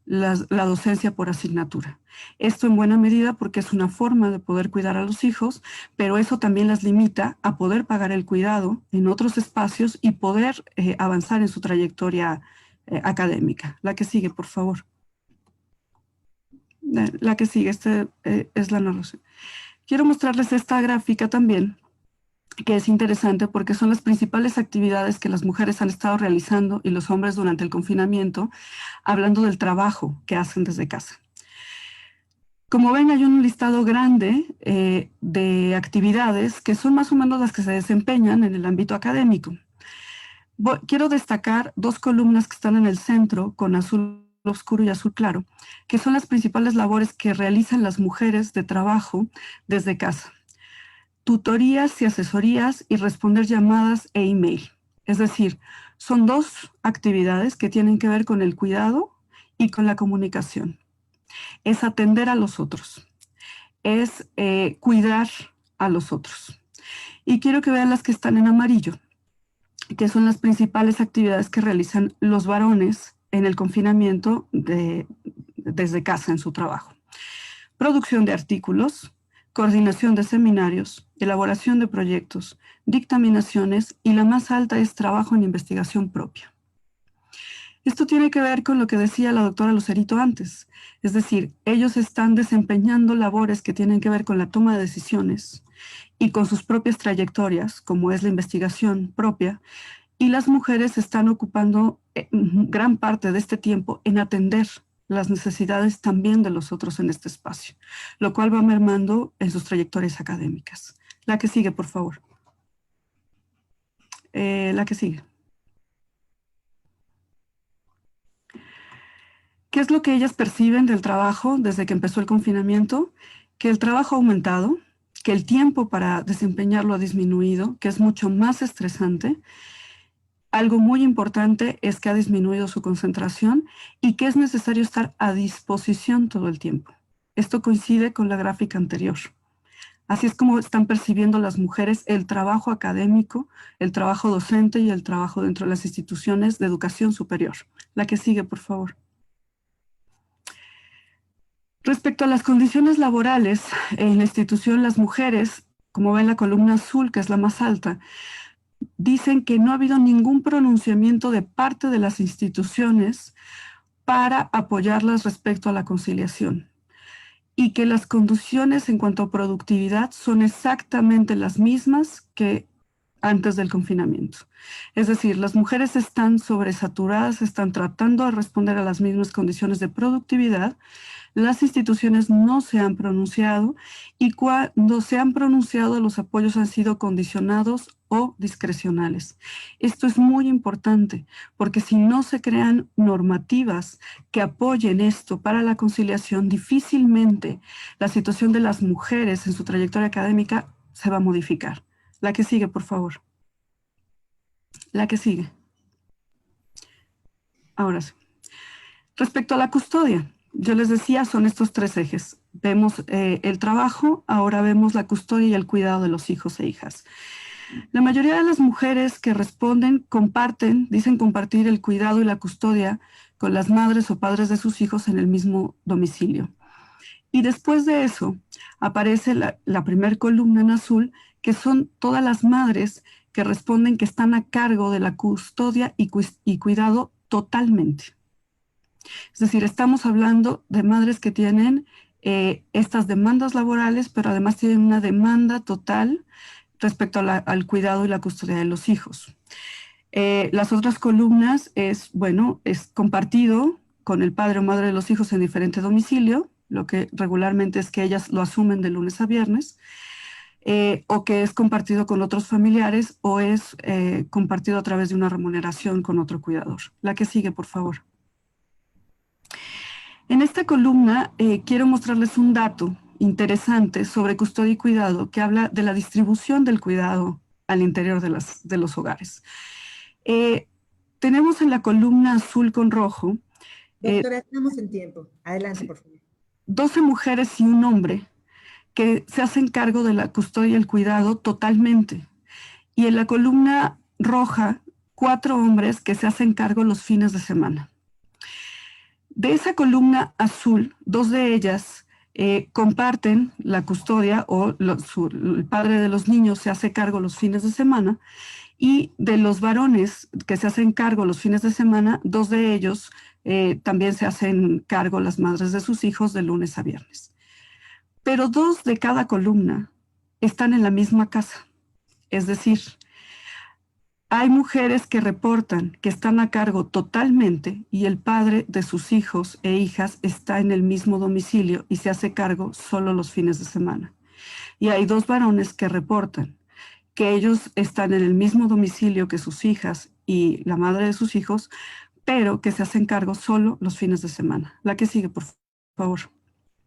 la docencia por asignatura. Esto en buena medida porque es una forma de poder cuidar a los hijos, pero eso también las limita a poder pagar el cuidado en otros espacios y poder avanzar en su trayectoria académica. La que sigue, por favor. La que sigue, es la narración. Quiero mostrarles esta gráfica también, que es interesante porque son las principales actividades que las mujeres han estado realizando y los hombres durante el confinamiento, hablando del trabajo que hacen desde casa. Como ven, hay un listado grande de actividades que son más o menos las que se desempeñan en el ámbito académico. Quiero destacar 2 columnas que están en el centro con azul oscuro y azul claro, que son las principales labores que realizan las mujeres de trabajo desde casa. Tutorías y asesorías y responder llamadas e email. Es decir, son dos actividades que tienen que ver con el cuidado y con la comunicación. Es atender a los otros, es cuidar a los otros. Y quiero que vean las que están en amarillo, que son las principales actividades que realizan los varones en el confinamiento desde casa en su trabajo. Producción de artículos, coordinación de seminarios, elaboración de proyectos, dictaminaciones y la más alta es trabajo en investigación propia. Esto tiene que ver con lo que decía la doctora Lucerito antes, es decir, ellos están desempeñando labores que tienen que ver con la toma de decisiones y con sus propias trayectorias, como es la investigación propia, y las mujeres están ocupando gran parte de este tiempo en atender las necesidades también de los otros en este espacio, lo cual va mermando en sus trayectorias académicas. La que sigue, por favor. La que sigue. ¿Qué es lo que ellas perciben del trabajo desde que empezó el confinamiento? Que el trabajo ha aumentado, que el tiempo para desempeñarlo ha disminuido, que es mucho más estresante. Algo muy importante es que ha disminuido su concentración y que es necesario estar a disposición todo el tiempo. Esto coincide con la gráfica anterior. Así es como están percibiendo las mujeres el trabajo académico, el trabajo docente y el trabajo dentro de las instituciones de educación superior. La que sigue, por favor. Respecto a las condiciones laborales en la institución, las mujeres, como ven la columna azul, que es la más alta, dicen que no ha habido ningún pronunciamiento de parte de las instituciones para apoyarlas respecto a la conciliación y que las condiciones en cuanto a productividad son exactamente las mismas que antes del confinamiento. Es decir, las mujeres están sobresaturadas, están tratando de responder a las mismas condiciones de productividad. Las instituciones no se han pronunciado y cuando se han pronunciado los apoyos han sido condicionados o discrecionales. Esto es muy importante porque si no se crean normativas que apoyen esto para la conciliación, difícilmente la situación de las mujeres en su trayectoria académica se va a modificar. La que sigue, por favor. La que sigue. Ahora sí. Respecto a la custodia, yo les decía, son estos tres ejes. Vemos el trabajo, ahora vemos la custodia y el cuidado de los hijos e hijas. La mayoría de las mujeres que responden dicen compartir el cuidado y la custodia con las madres o padres de sus hijos en el mismo domicilio. Y después de eso aparece la primera columna en azul, que son todas las madres que responden que están a cargo de la custodia y cuidado totalmente. Es decir, estamos hablando de madres que tienen estas demandas laborales, pero además tienen una demanda total respecto al cuidado y la custodia de los hijos. Las otras columnas es compartido con el padre o madre de los hijos en diferente domicilio, lo que regularmente es que ellas lo asumen de lunes a viernes, o que es compartido con otros familiares o es compartido a través de una remuneración con otro cuidador. La que sigue, por favor. En esta columna quiero mostrarles un dato interesante sobre custodia y cuidado que habla de la distribución del cuidado al interior de los hogares. Tenemos en la columna azul con rojo. Doctora, estamos en tiempo. Adelante, por favor. 12 mujeres y un hombre que se hacen cargo de la custodia y el cuidado totalmente. Y en la columna roja, 4 hombres que se hacen cargo los fines de semana. De esa columna azul, 2 de ellas comparten la custodia o el padre de los niños se hace cargo los fines de semana, y de los varones que se hacen cargo los fines de semana, 2 de ellos también se hacen cargo las madres de sus hijos de lunes a viernes. Pero 2 de cada columna están en la misma casa. Es decir, hay mujeres que reportan que están a cargo totalmente y el padre de sus hijos e hijas está en el mismo domicilio y se hace cargo solo los fines de semana. Y hay 2 varones que reportan que ellos están en el mismo domicilio que sus hijas y la madre de sus hijos, pero que se hacen cargo solo los fines de semana. La que sigue, por favor.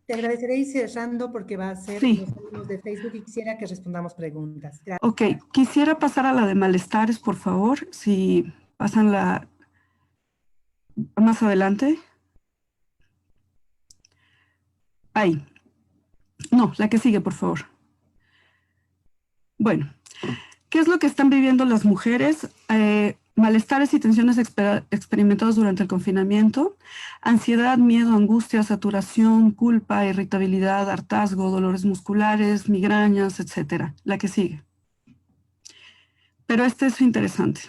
Te agradeceré ir cerrando porque va a ser Sí. los alumnos de Facebook y quisiera que respondamos preguntas. Gracias. Ok, quisiera pasar a la de malestares, por favor, si pasan la más adelante. Ahí. No, la que sigue, por favor. Bueno, ¿qué es lo que están viviendo las mujeres? Malestares y tensiones experimentados durante el confinamiento, ansiedad, miedo, angustia, saturación, culpa, irritabilidad, hartazgo, dolores musculares, migrañas, etcétera. La que sigue. Pero este es interesante.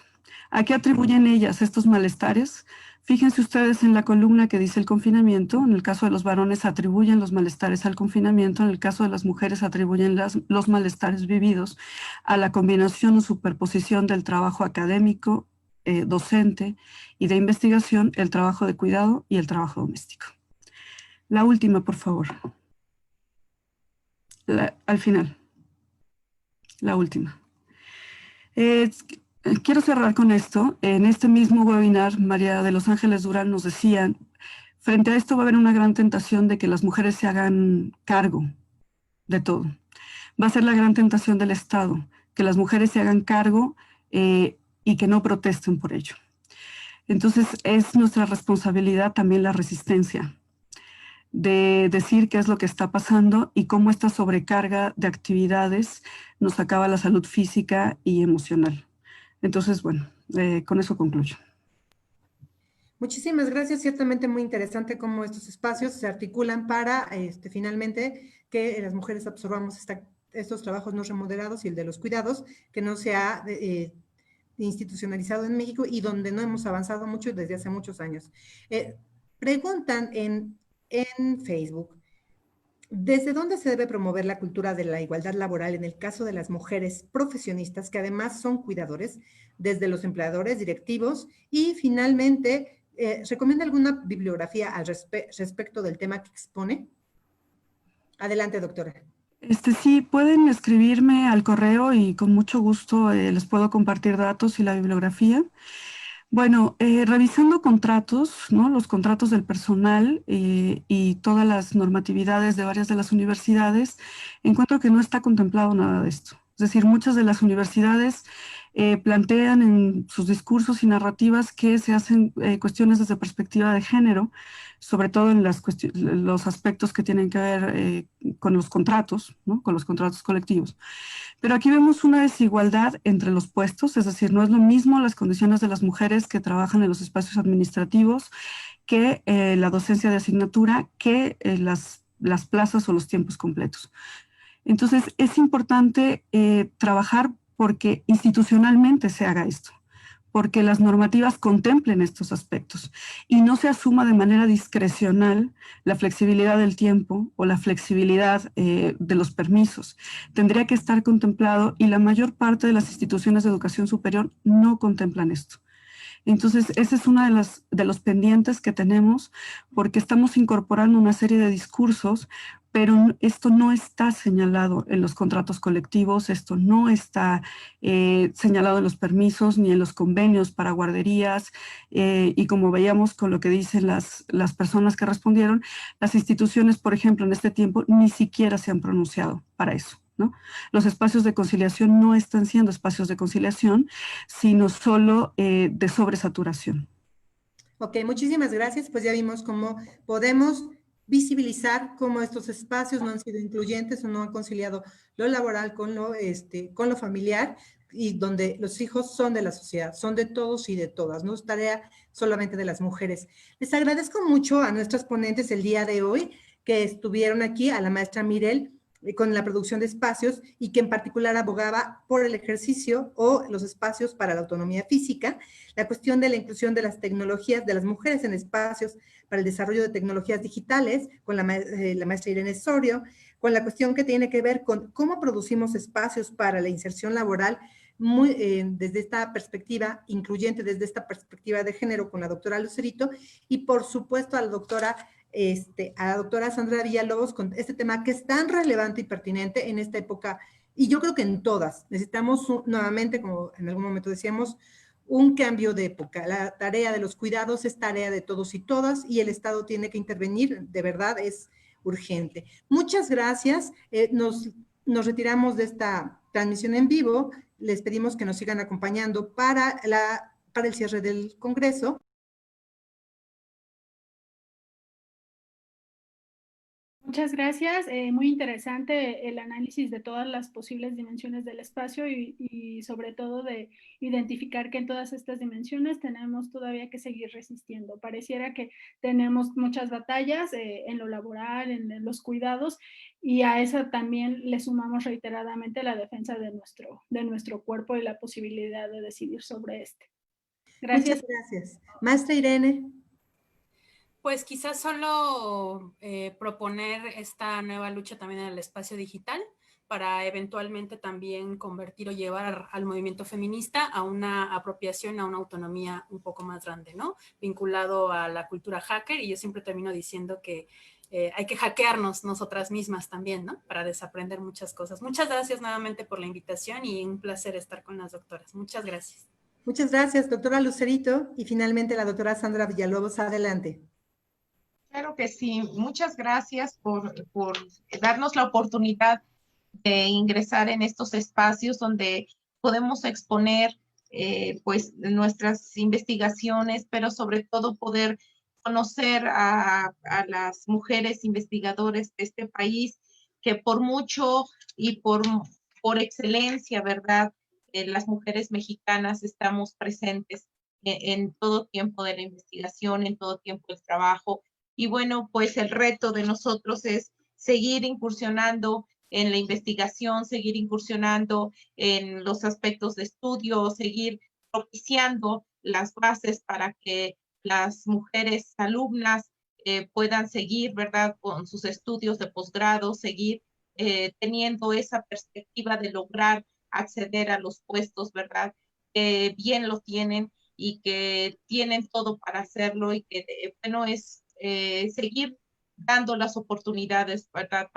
¿A qué atribuyen ellas estos malestares? Fíjense ustedes en la columna que dice el confinamiento. En el caso de los varones atribuyen los malestares al confinamiento. En el caso de las mujeres atribuyen los malestares vividos a la combinación o superposición del trabajo académico, docente y de investigación, el trabajo de cuidado y el trabajo doméstico. La última, por favor. Al final. La última. Quiero cerrar con esto. En este mismo webinar, María de los Ángeles Durán nos decía, frente a esto va a haber una gran tentación de que las mujeres se hagan cargo de todo. Va a ser la gran tentación del Estado, que las mujeres se hagan cargo y que no protesten por ello. Entonces, es nuestra responsabilidad también la resistencia, de decir qué es lo que está pasando y cómo esta sobrecarga de actividades nos acaba la salud física y emocional. Entonces, bueno, con eso concluyo. Muchísimas gracias. Ciertamente muy interesante cómo estos espacios se articulan para finalmente que las mujeres absorbamos estos trabajos no remunerados y el de los cuidados, que no se ha institucionalizado en México y donde no hemos avanzado mucho desde hace muchos años. Preguntan en Facebook, ¿desde dónde se debe promover la cultura de la igualdad laboral en el caso de las mujeres profesionistas que además son cuidadores, desde los empleadores, directivos y finalmente, ¿recomienda alguna bibliografía al respecto del tema que expone? Adelante, doctora. Sí, pueden escribirme al correo y con mucho gusto les puedo compartir datos y la bibliografía. Bueno, revisando contratos, ¿no? Los contratos del personal y todas las normatividades de varias de las universidades, encuentro que no está contemplado nada de esto. Es decir, muchas de las universidades plantean en sus discursos y narrativas que se hacen cuestiones desde perspectiva de género, sobre todo en los aspectos que tienen que ver con los contratos, ¿no? Con los contratos colectivos. Pero aquí vemos una desigualdad entre los puestos, es decir, no es lo mismo las condiciones de las mujeres que trabajan en los espacios administrativos que la docencia de asignatura, que las plazas o los tiempos completos. Entonces, es importante trabajar porque institucionalmente se haga esto, porque las normativas contemplen estos aspectos y no se asuma de manera discrecional la flexibilidad del tiempo o la flexibilidad de los permisos. Tendría que estar contemplado y la mayor parte de las instituciones de educación superior no contemplan esto. Entonces, ese es uno de los pendientes que tenemos porque estamos incorporando una serie de discursos, pero esto no está señalado en los contratos colectivos, esto no está señalado en los permisos ni en los convenios para guarderías y como veíamos con lo que dicen las personas que respondieron, las instituciones, por ejemplo, en este tiempo ni siquiera se han pronunciado para eso, ¿no? Los espacios de conciliación no están siendo espacios de conciliación, sino solo de sobresaturación. Ok, muchísimas gracias. Pues ya vimos cómo podemos visibilizar cómo estos espacios no han sido incluyentes o no han conciliado lo laboral con lo familiar y donde los hijos son de la sociedad, son de todos y de todas, no es tarea solamente de las mujeres. Les agradezco mucho a nuestras ponentes el día de hoy que estuvieron aquí, a la maestra Mirel, con la producción de espacios y que en particular abogaba por el ejercicio o los espacios para la autonomía física, la cuestión de la inclusión de las tecnologías de las mujeres en espacios para el desarrollo de tecnologías digitales, con la maestra Irene Sorio, con la cuestión que tiene que ver con cómo producimos espacios para la inserción laboral desde esta perspectiva incluyente, desde esta perspectiva de género con la doctora Lucerito y por supuesto a la doctora Sandra Villalobos con este tema que es tan relevante y pertinente en esta época y yo creo que en todas. Necesitamos nuevamente, como en algún momento decíamos, un cambio de época. La tarea de los cuidados es tarea de todos y todas y el Estado tiene que intervenir, de verdad es urgente. Muchas gracias. Nos retiramos de esta transmisión en vivo. Les pedimos que nos sigan acompañando para el cierre del Congreso. Muchas gracias. Muy interesante el análisis de todas las posibles dimensiones del espacio y sobre todo de identificar que en todas estas dimensiones tenemos todavía que seguir resistiendo. Pareciera que tenemos muchas batallas en lo laboral, en los cuidados, y a eso también le sumamos reiteradamente la defensa de nuestro cuerpo y la posibilidad de decidir sobre este. Gracias. Muchas gracias. Maestra Irene. Pues quizás solo proponer esta nueva lucha también en el espacio digital para eventualmente también convertir o llevar al movimiento feminista a una apropiación, a una autonomía un poco más grande, ¿no? Vinculado a la cultura hacker, y yo siempre termino diciendo que hay que hackearnos nosotras mismas también, ¿no? Para desaprender muchas cosas. Muchas gracias nuevamente por la invitación y un placer estar con las doctoras. Muchas gracias. Muchas gracias, doctora Lucerito. Y finalmente la doctora Sandra Villalobos, adelante. Claro que sí. Muchas gracias por darnos la oportunidad de ingresar en estos espacios donde podemos exponer pues nuestras investigaciones, pero sobre todo poder conocer a las mujeres investigadoras de este país que por mucho y por excelencia, ¿verdad? Las mujeres mexicanas estamos presentes en todo tiempo de la investigación, en todo tiempo del trabajo. Y bueno, pues el reto de nosotros es seguir incursionando en la investigación, seguir incursionando en los aspectos de estudio, seguir propiciando las bases para que las mujeres alumnas puedan seguir, ¿verdad?, con sus estudios de posgrado, seguir teniendo esa perspectiva de lograr acceder a los puestos, ¿verdad?, que bien lo tienen y que tienen todo para hacerlo y que, bueno, es seguir dando las oportunidades, ¿verdad?,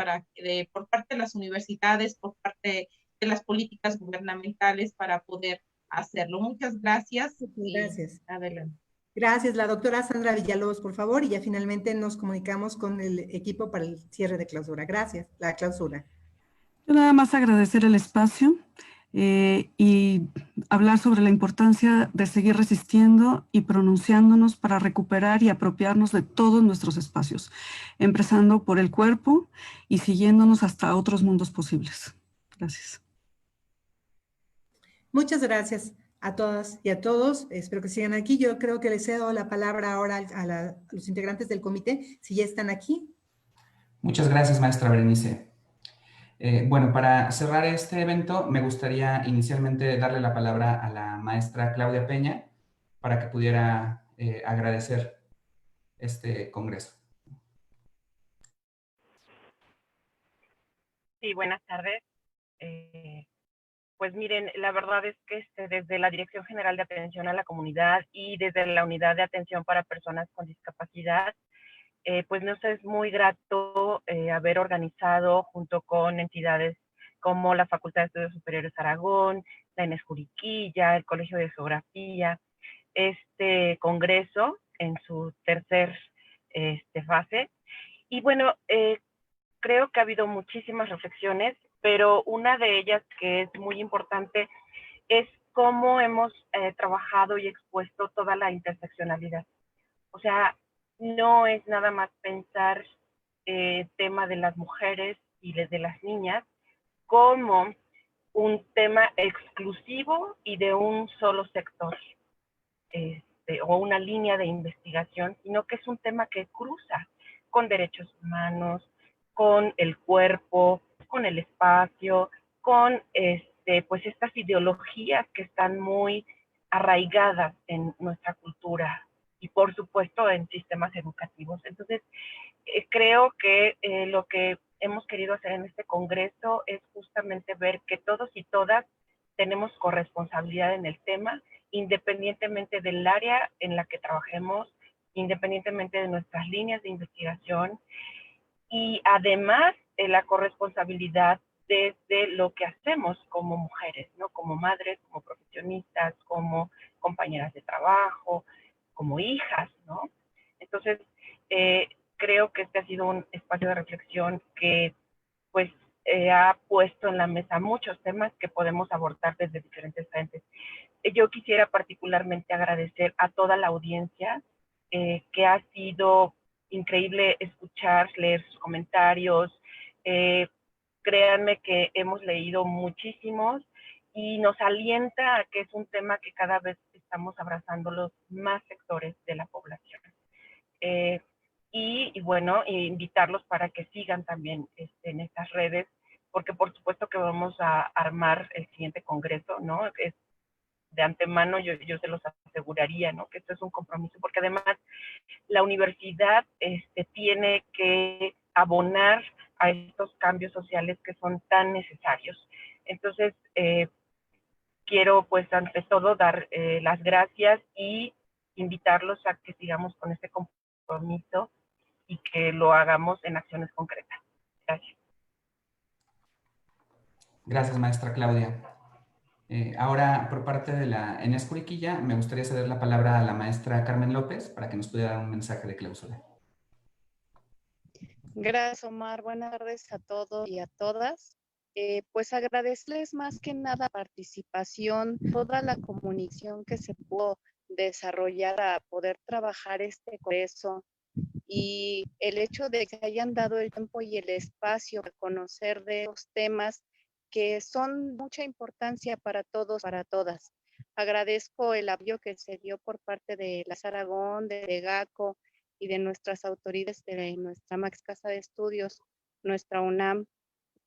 por parte de las universidades, por parte de las políticas gubernamentales para poder hacerlo. Muchas gracias. Gracias. Adelante. Gracias, la doctora Sandra Villalobos, por favor, y ya finalmente nos comunicamos con el equipo para el cierre de clausura. Gracias, la clausura. Yo nada más agradecer el espacio y hablar sobre la importancia de seguir resistiendo y pronunciándonos para recuperar y apropiarnos de todos nuestros espacios, empezando por el cuerpo y siguiéndonos hasta otros mundos posibles. Gracias. Muchas gracias a todas y a todos. Espero que sigan aquí. Yo creo que les cedo la palabra ahora a los integrantes del comité, si ya están aquí. Muchas gracias, maestra Berenice. Bueno, para cerrar este evento, me gustaría inicialmente darle la palabra a la maestra Claudia Peña para que pudiera agradecer este congreso. Sí, buenas tardes. Pues miren, la verdad es que desde la Dirección General de Atención a la Comunidad y desde la Unidad de Atención para Personas con Discapacidad, pues nos es muy grato haber organizado junto con entidades como la Facultad de Estudios Superiores Aragón, la ENES Juriquilla, el Colegio de Geografía, este congreso en su tercer fase. Y bueno, creo que ha habido muchísimas reflexiones, pero una de ellas que es muy importante es cómo hemos trabajado y expuesto toda la interseccionalidad. O sea, no es nada más pensar el tema de las mujeres y de las niñas como un tema exclusivo y de un solo sector o una línea de investigación, sino que es un tema que cruza con derechos humanos, con el cuerpo, con el espacio, con pues estas ideologías que están muy arraigadas en nuestra cultura y por supuesto en sistemas educativos. Entonces, creo que lo que hemos querido hacer en este congreso es justamente ver que todos y todas tenemos corresponsabilidad en el tema, independientemente del área en la que trabajemos, independientemente de nuestras líneas de investigación, y además la corresponsabilidad desde lo que hacemos como mujeres, ¿no? Como madres, como profesionistas, como compañeras de trabajo, como hijas, ¿no? Entonces, creo que este ha sido un espacio de reflexión que, pues, ha puesto en la mesa muchos temas que podemos abordar desde diferentes frentes. Yo quisiera particularmente agradecer a toda la audiencia, que ha sido increíble escuchar, leer sus comentarios. Créanme que hemos leído muchísimos y nos alienta a que es un tema que cada vez estamos abrazando los más sectores de la población. Y bueno, invitarlos para que sigan también en estas redes, porque por supuesto que vamos a armar el siguiente congreso, ¿no? De antemano yo se los aseguraría, ¿no? Que esto es un compromiso, porque además la universidad tiene que abonar a estos cambios sociales que son tan necesarios. Entonces, quiero pues ante todo dar las gracias y invitarlos a que sigamos con este compromiso y que lo hagamos en acciones concretas. Gracias. Gracias, maestra Claudia. Ahora, por parte de la Enes Curiquilla, me gustaría ceder la palabra a la maestra Carmen López para que nos pudiera dar un mensaje de clausura. Gracias, Omar. Buenas tardes a todos y a todas. Pues agradecerles más que nada la participación, toda la comunicación que se pudo desarrollar a poder trabajar este congreso y el hecho de que hayan dado el tiempo y el espacio para conocer de los temas que son mucha importancia para todos, para todas. Agradezco el apoyo que se dio por parte de la Aragón, de GACO y de nuestras autoridades de nuestra Max Casa de Estudios, nuestra UNAM,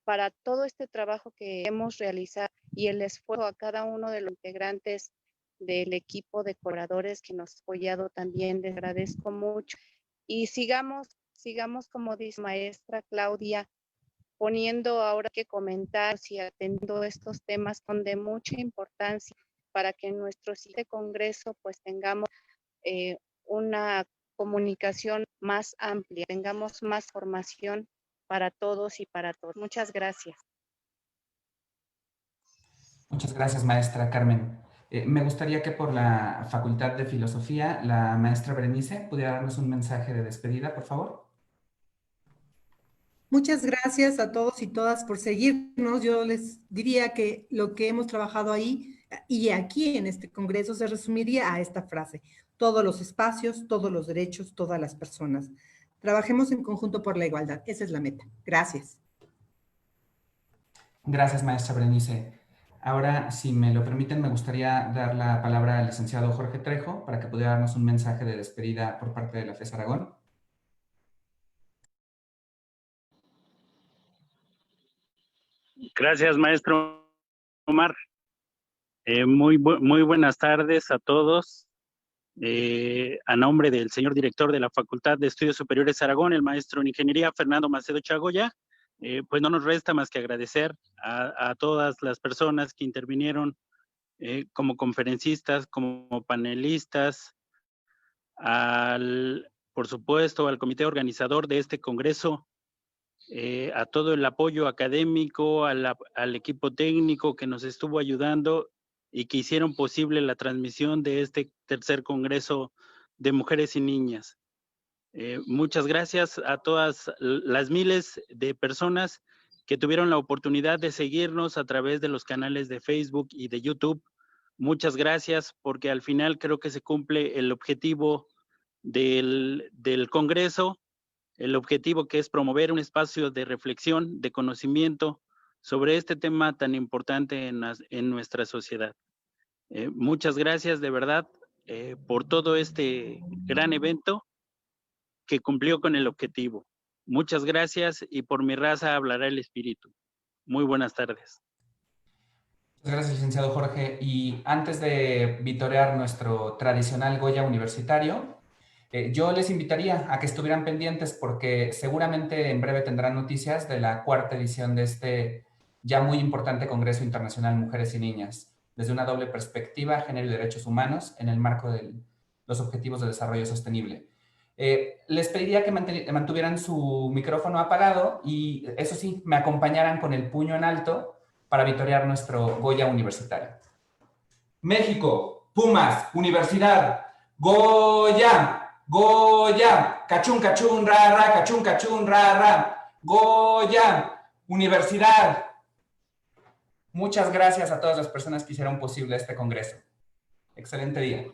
para todo este trabajo que hemos realizado y el esfuerzo a cada uno de los integrantes del equipo de colaboradores que nos ha apoyado también. Les agradezco mucho. Y sigamos, como dice maestra Claudia, poniendo ahora que comentar y atendiendo estos temas son de mucha importancia para que en nuestro siguiente congreso pues tengamos una comunicación más amplia, tengamos más formación para todos y para todos. Muchas gracias. Muchas gracias, maestra Carmen. Me gustaría que por la Facultad de Filosofía, la maestra Berenice pudiera darnos un mensaje de despedida, por favor. Muchas gracias a todos y todas por seguirnos. Yo les diría que lo que hemos trabajado ahí y aquí en este congreso se resumiría a esta frase: todos los espacios, todos los derechos, todas las personas. Trabajemos en conjunto por la igualdad. Esa es la meta. Gracias. Gracias, maestra Berenice. Ahora, si me lo permiten, me gustaría dar la palabra al licenciado Jorge Trejo para que pudiera darnos un mensaje de despedida por parte de la FES Aragón. Gracias, maestro Omar. Muy buenas tardes a todos. A nombre del señor director de la Facultad de Estudios Superiores Aragón, el maestro en Ingeniería Fernando Macedo Chagoya, pues no nos resta más que agradecer a todas las personas que intervinieron como conferencistas, como panelistas, por supuesto, al comité organizador de este congreso, a todo el apoyo académico, al equipo técnico que nos estuvo ayudando y que hicieron posible la transmisión de este tercer congreso de mujeres y niñas. Muchas gracias a todas las miles de personas que tuvieron la oportunidad de seguirnos a través de los canales de Facebook y de YouTube. Muchas gracias, porque al final creo que se cumple el objetivo del Congreso, el objetivo que es promover un espacio de reflexión, de conocimiento sobre este tema tan importante en nuestra sociedad. Muchas gracias de verdad por todo este gran evento que cumplió con el objetivo. Muchas gracias, y por mi raza hablará el espíritu. Muy buenas tardes. Muchas gracias, licenciado Jorge. Y antes de vitorear nuestro tradicional Goya universitario, yo les invitaría a que estuvieran pendientes, porque seguramente en breve tendrán noticias de la 4ª edición de este ya muy importante Congreso Internacional Mujeres y Niñas, desde una doble perspectiva, género y derechos humanos, en el marco de los Objetivos de Desarrollo Sostenible. Les pediría que mantuvieran su micrófono apagado y, eso sí, me acompañaran con el puño en alto para vitorear nuestro Goya universitario. México, Pumas, Universidad, Goya, Goya, cachún, cachún, ra, ra, cachún, cachún, ra, ra, Goya, Universidad. Muchas gracias a todas las personas que hicieron posible este congreso. Excelente día.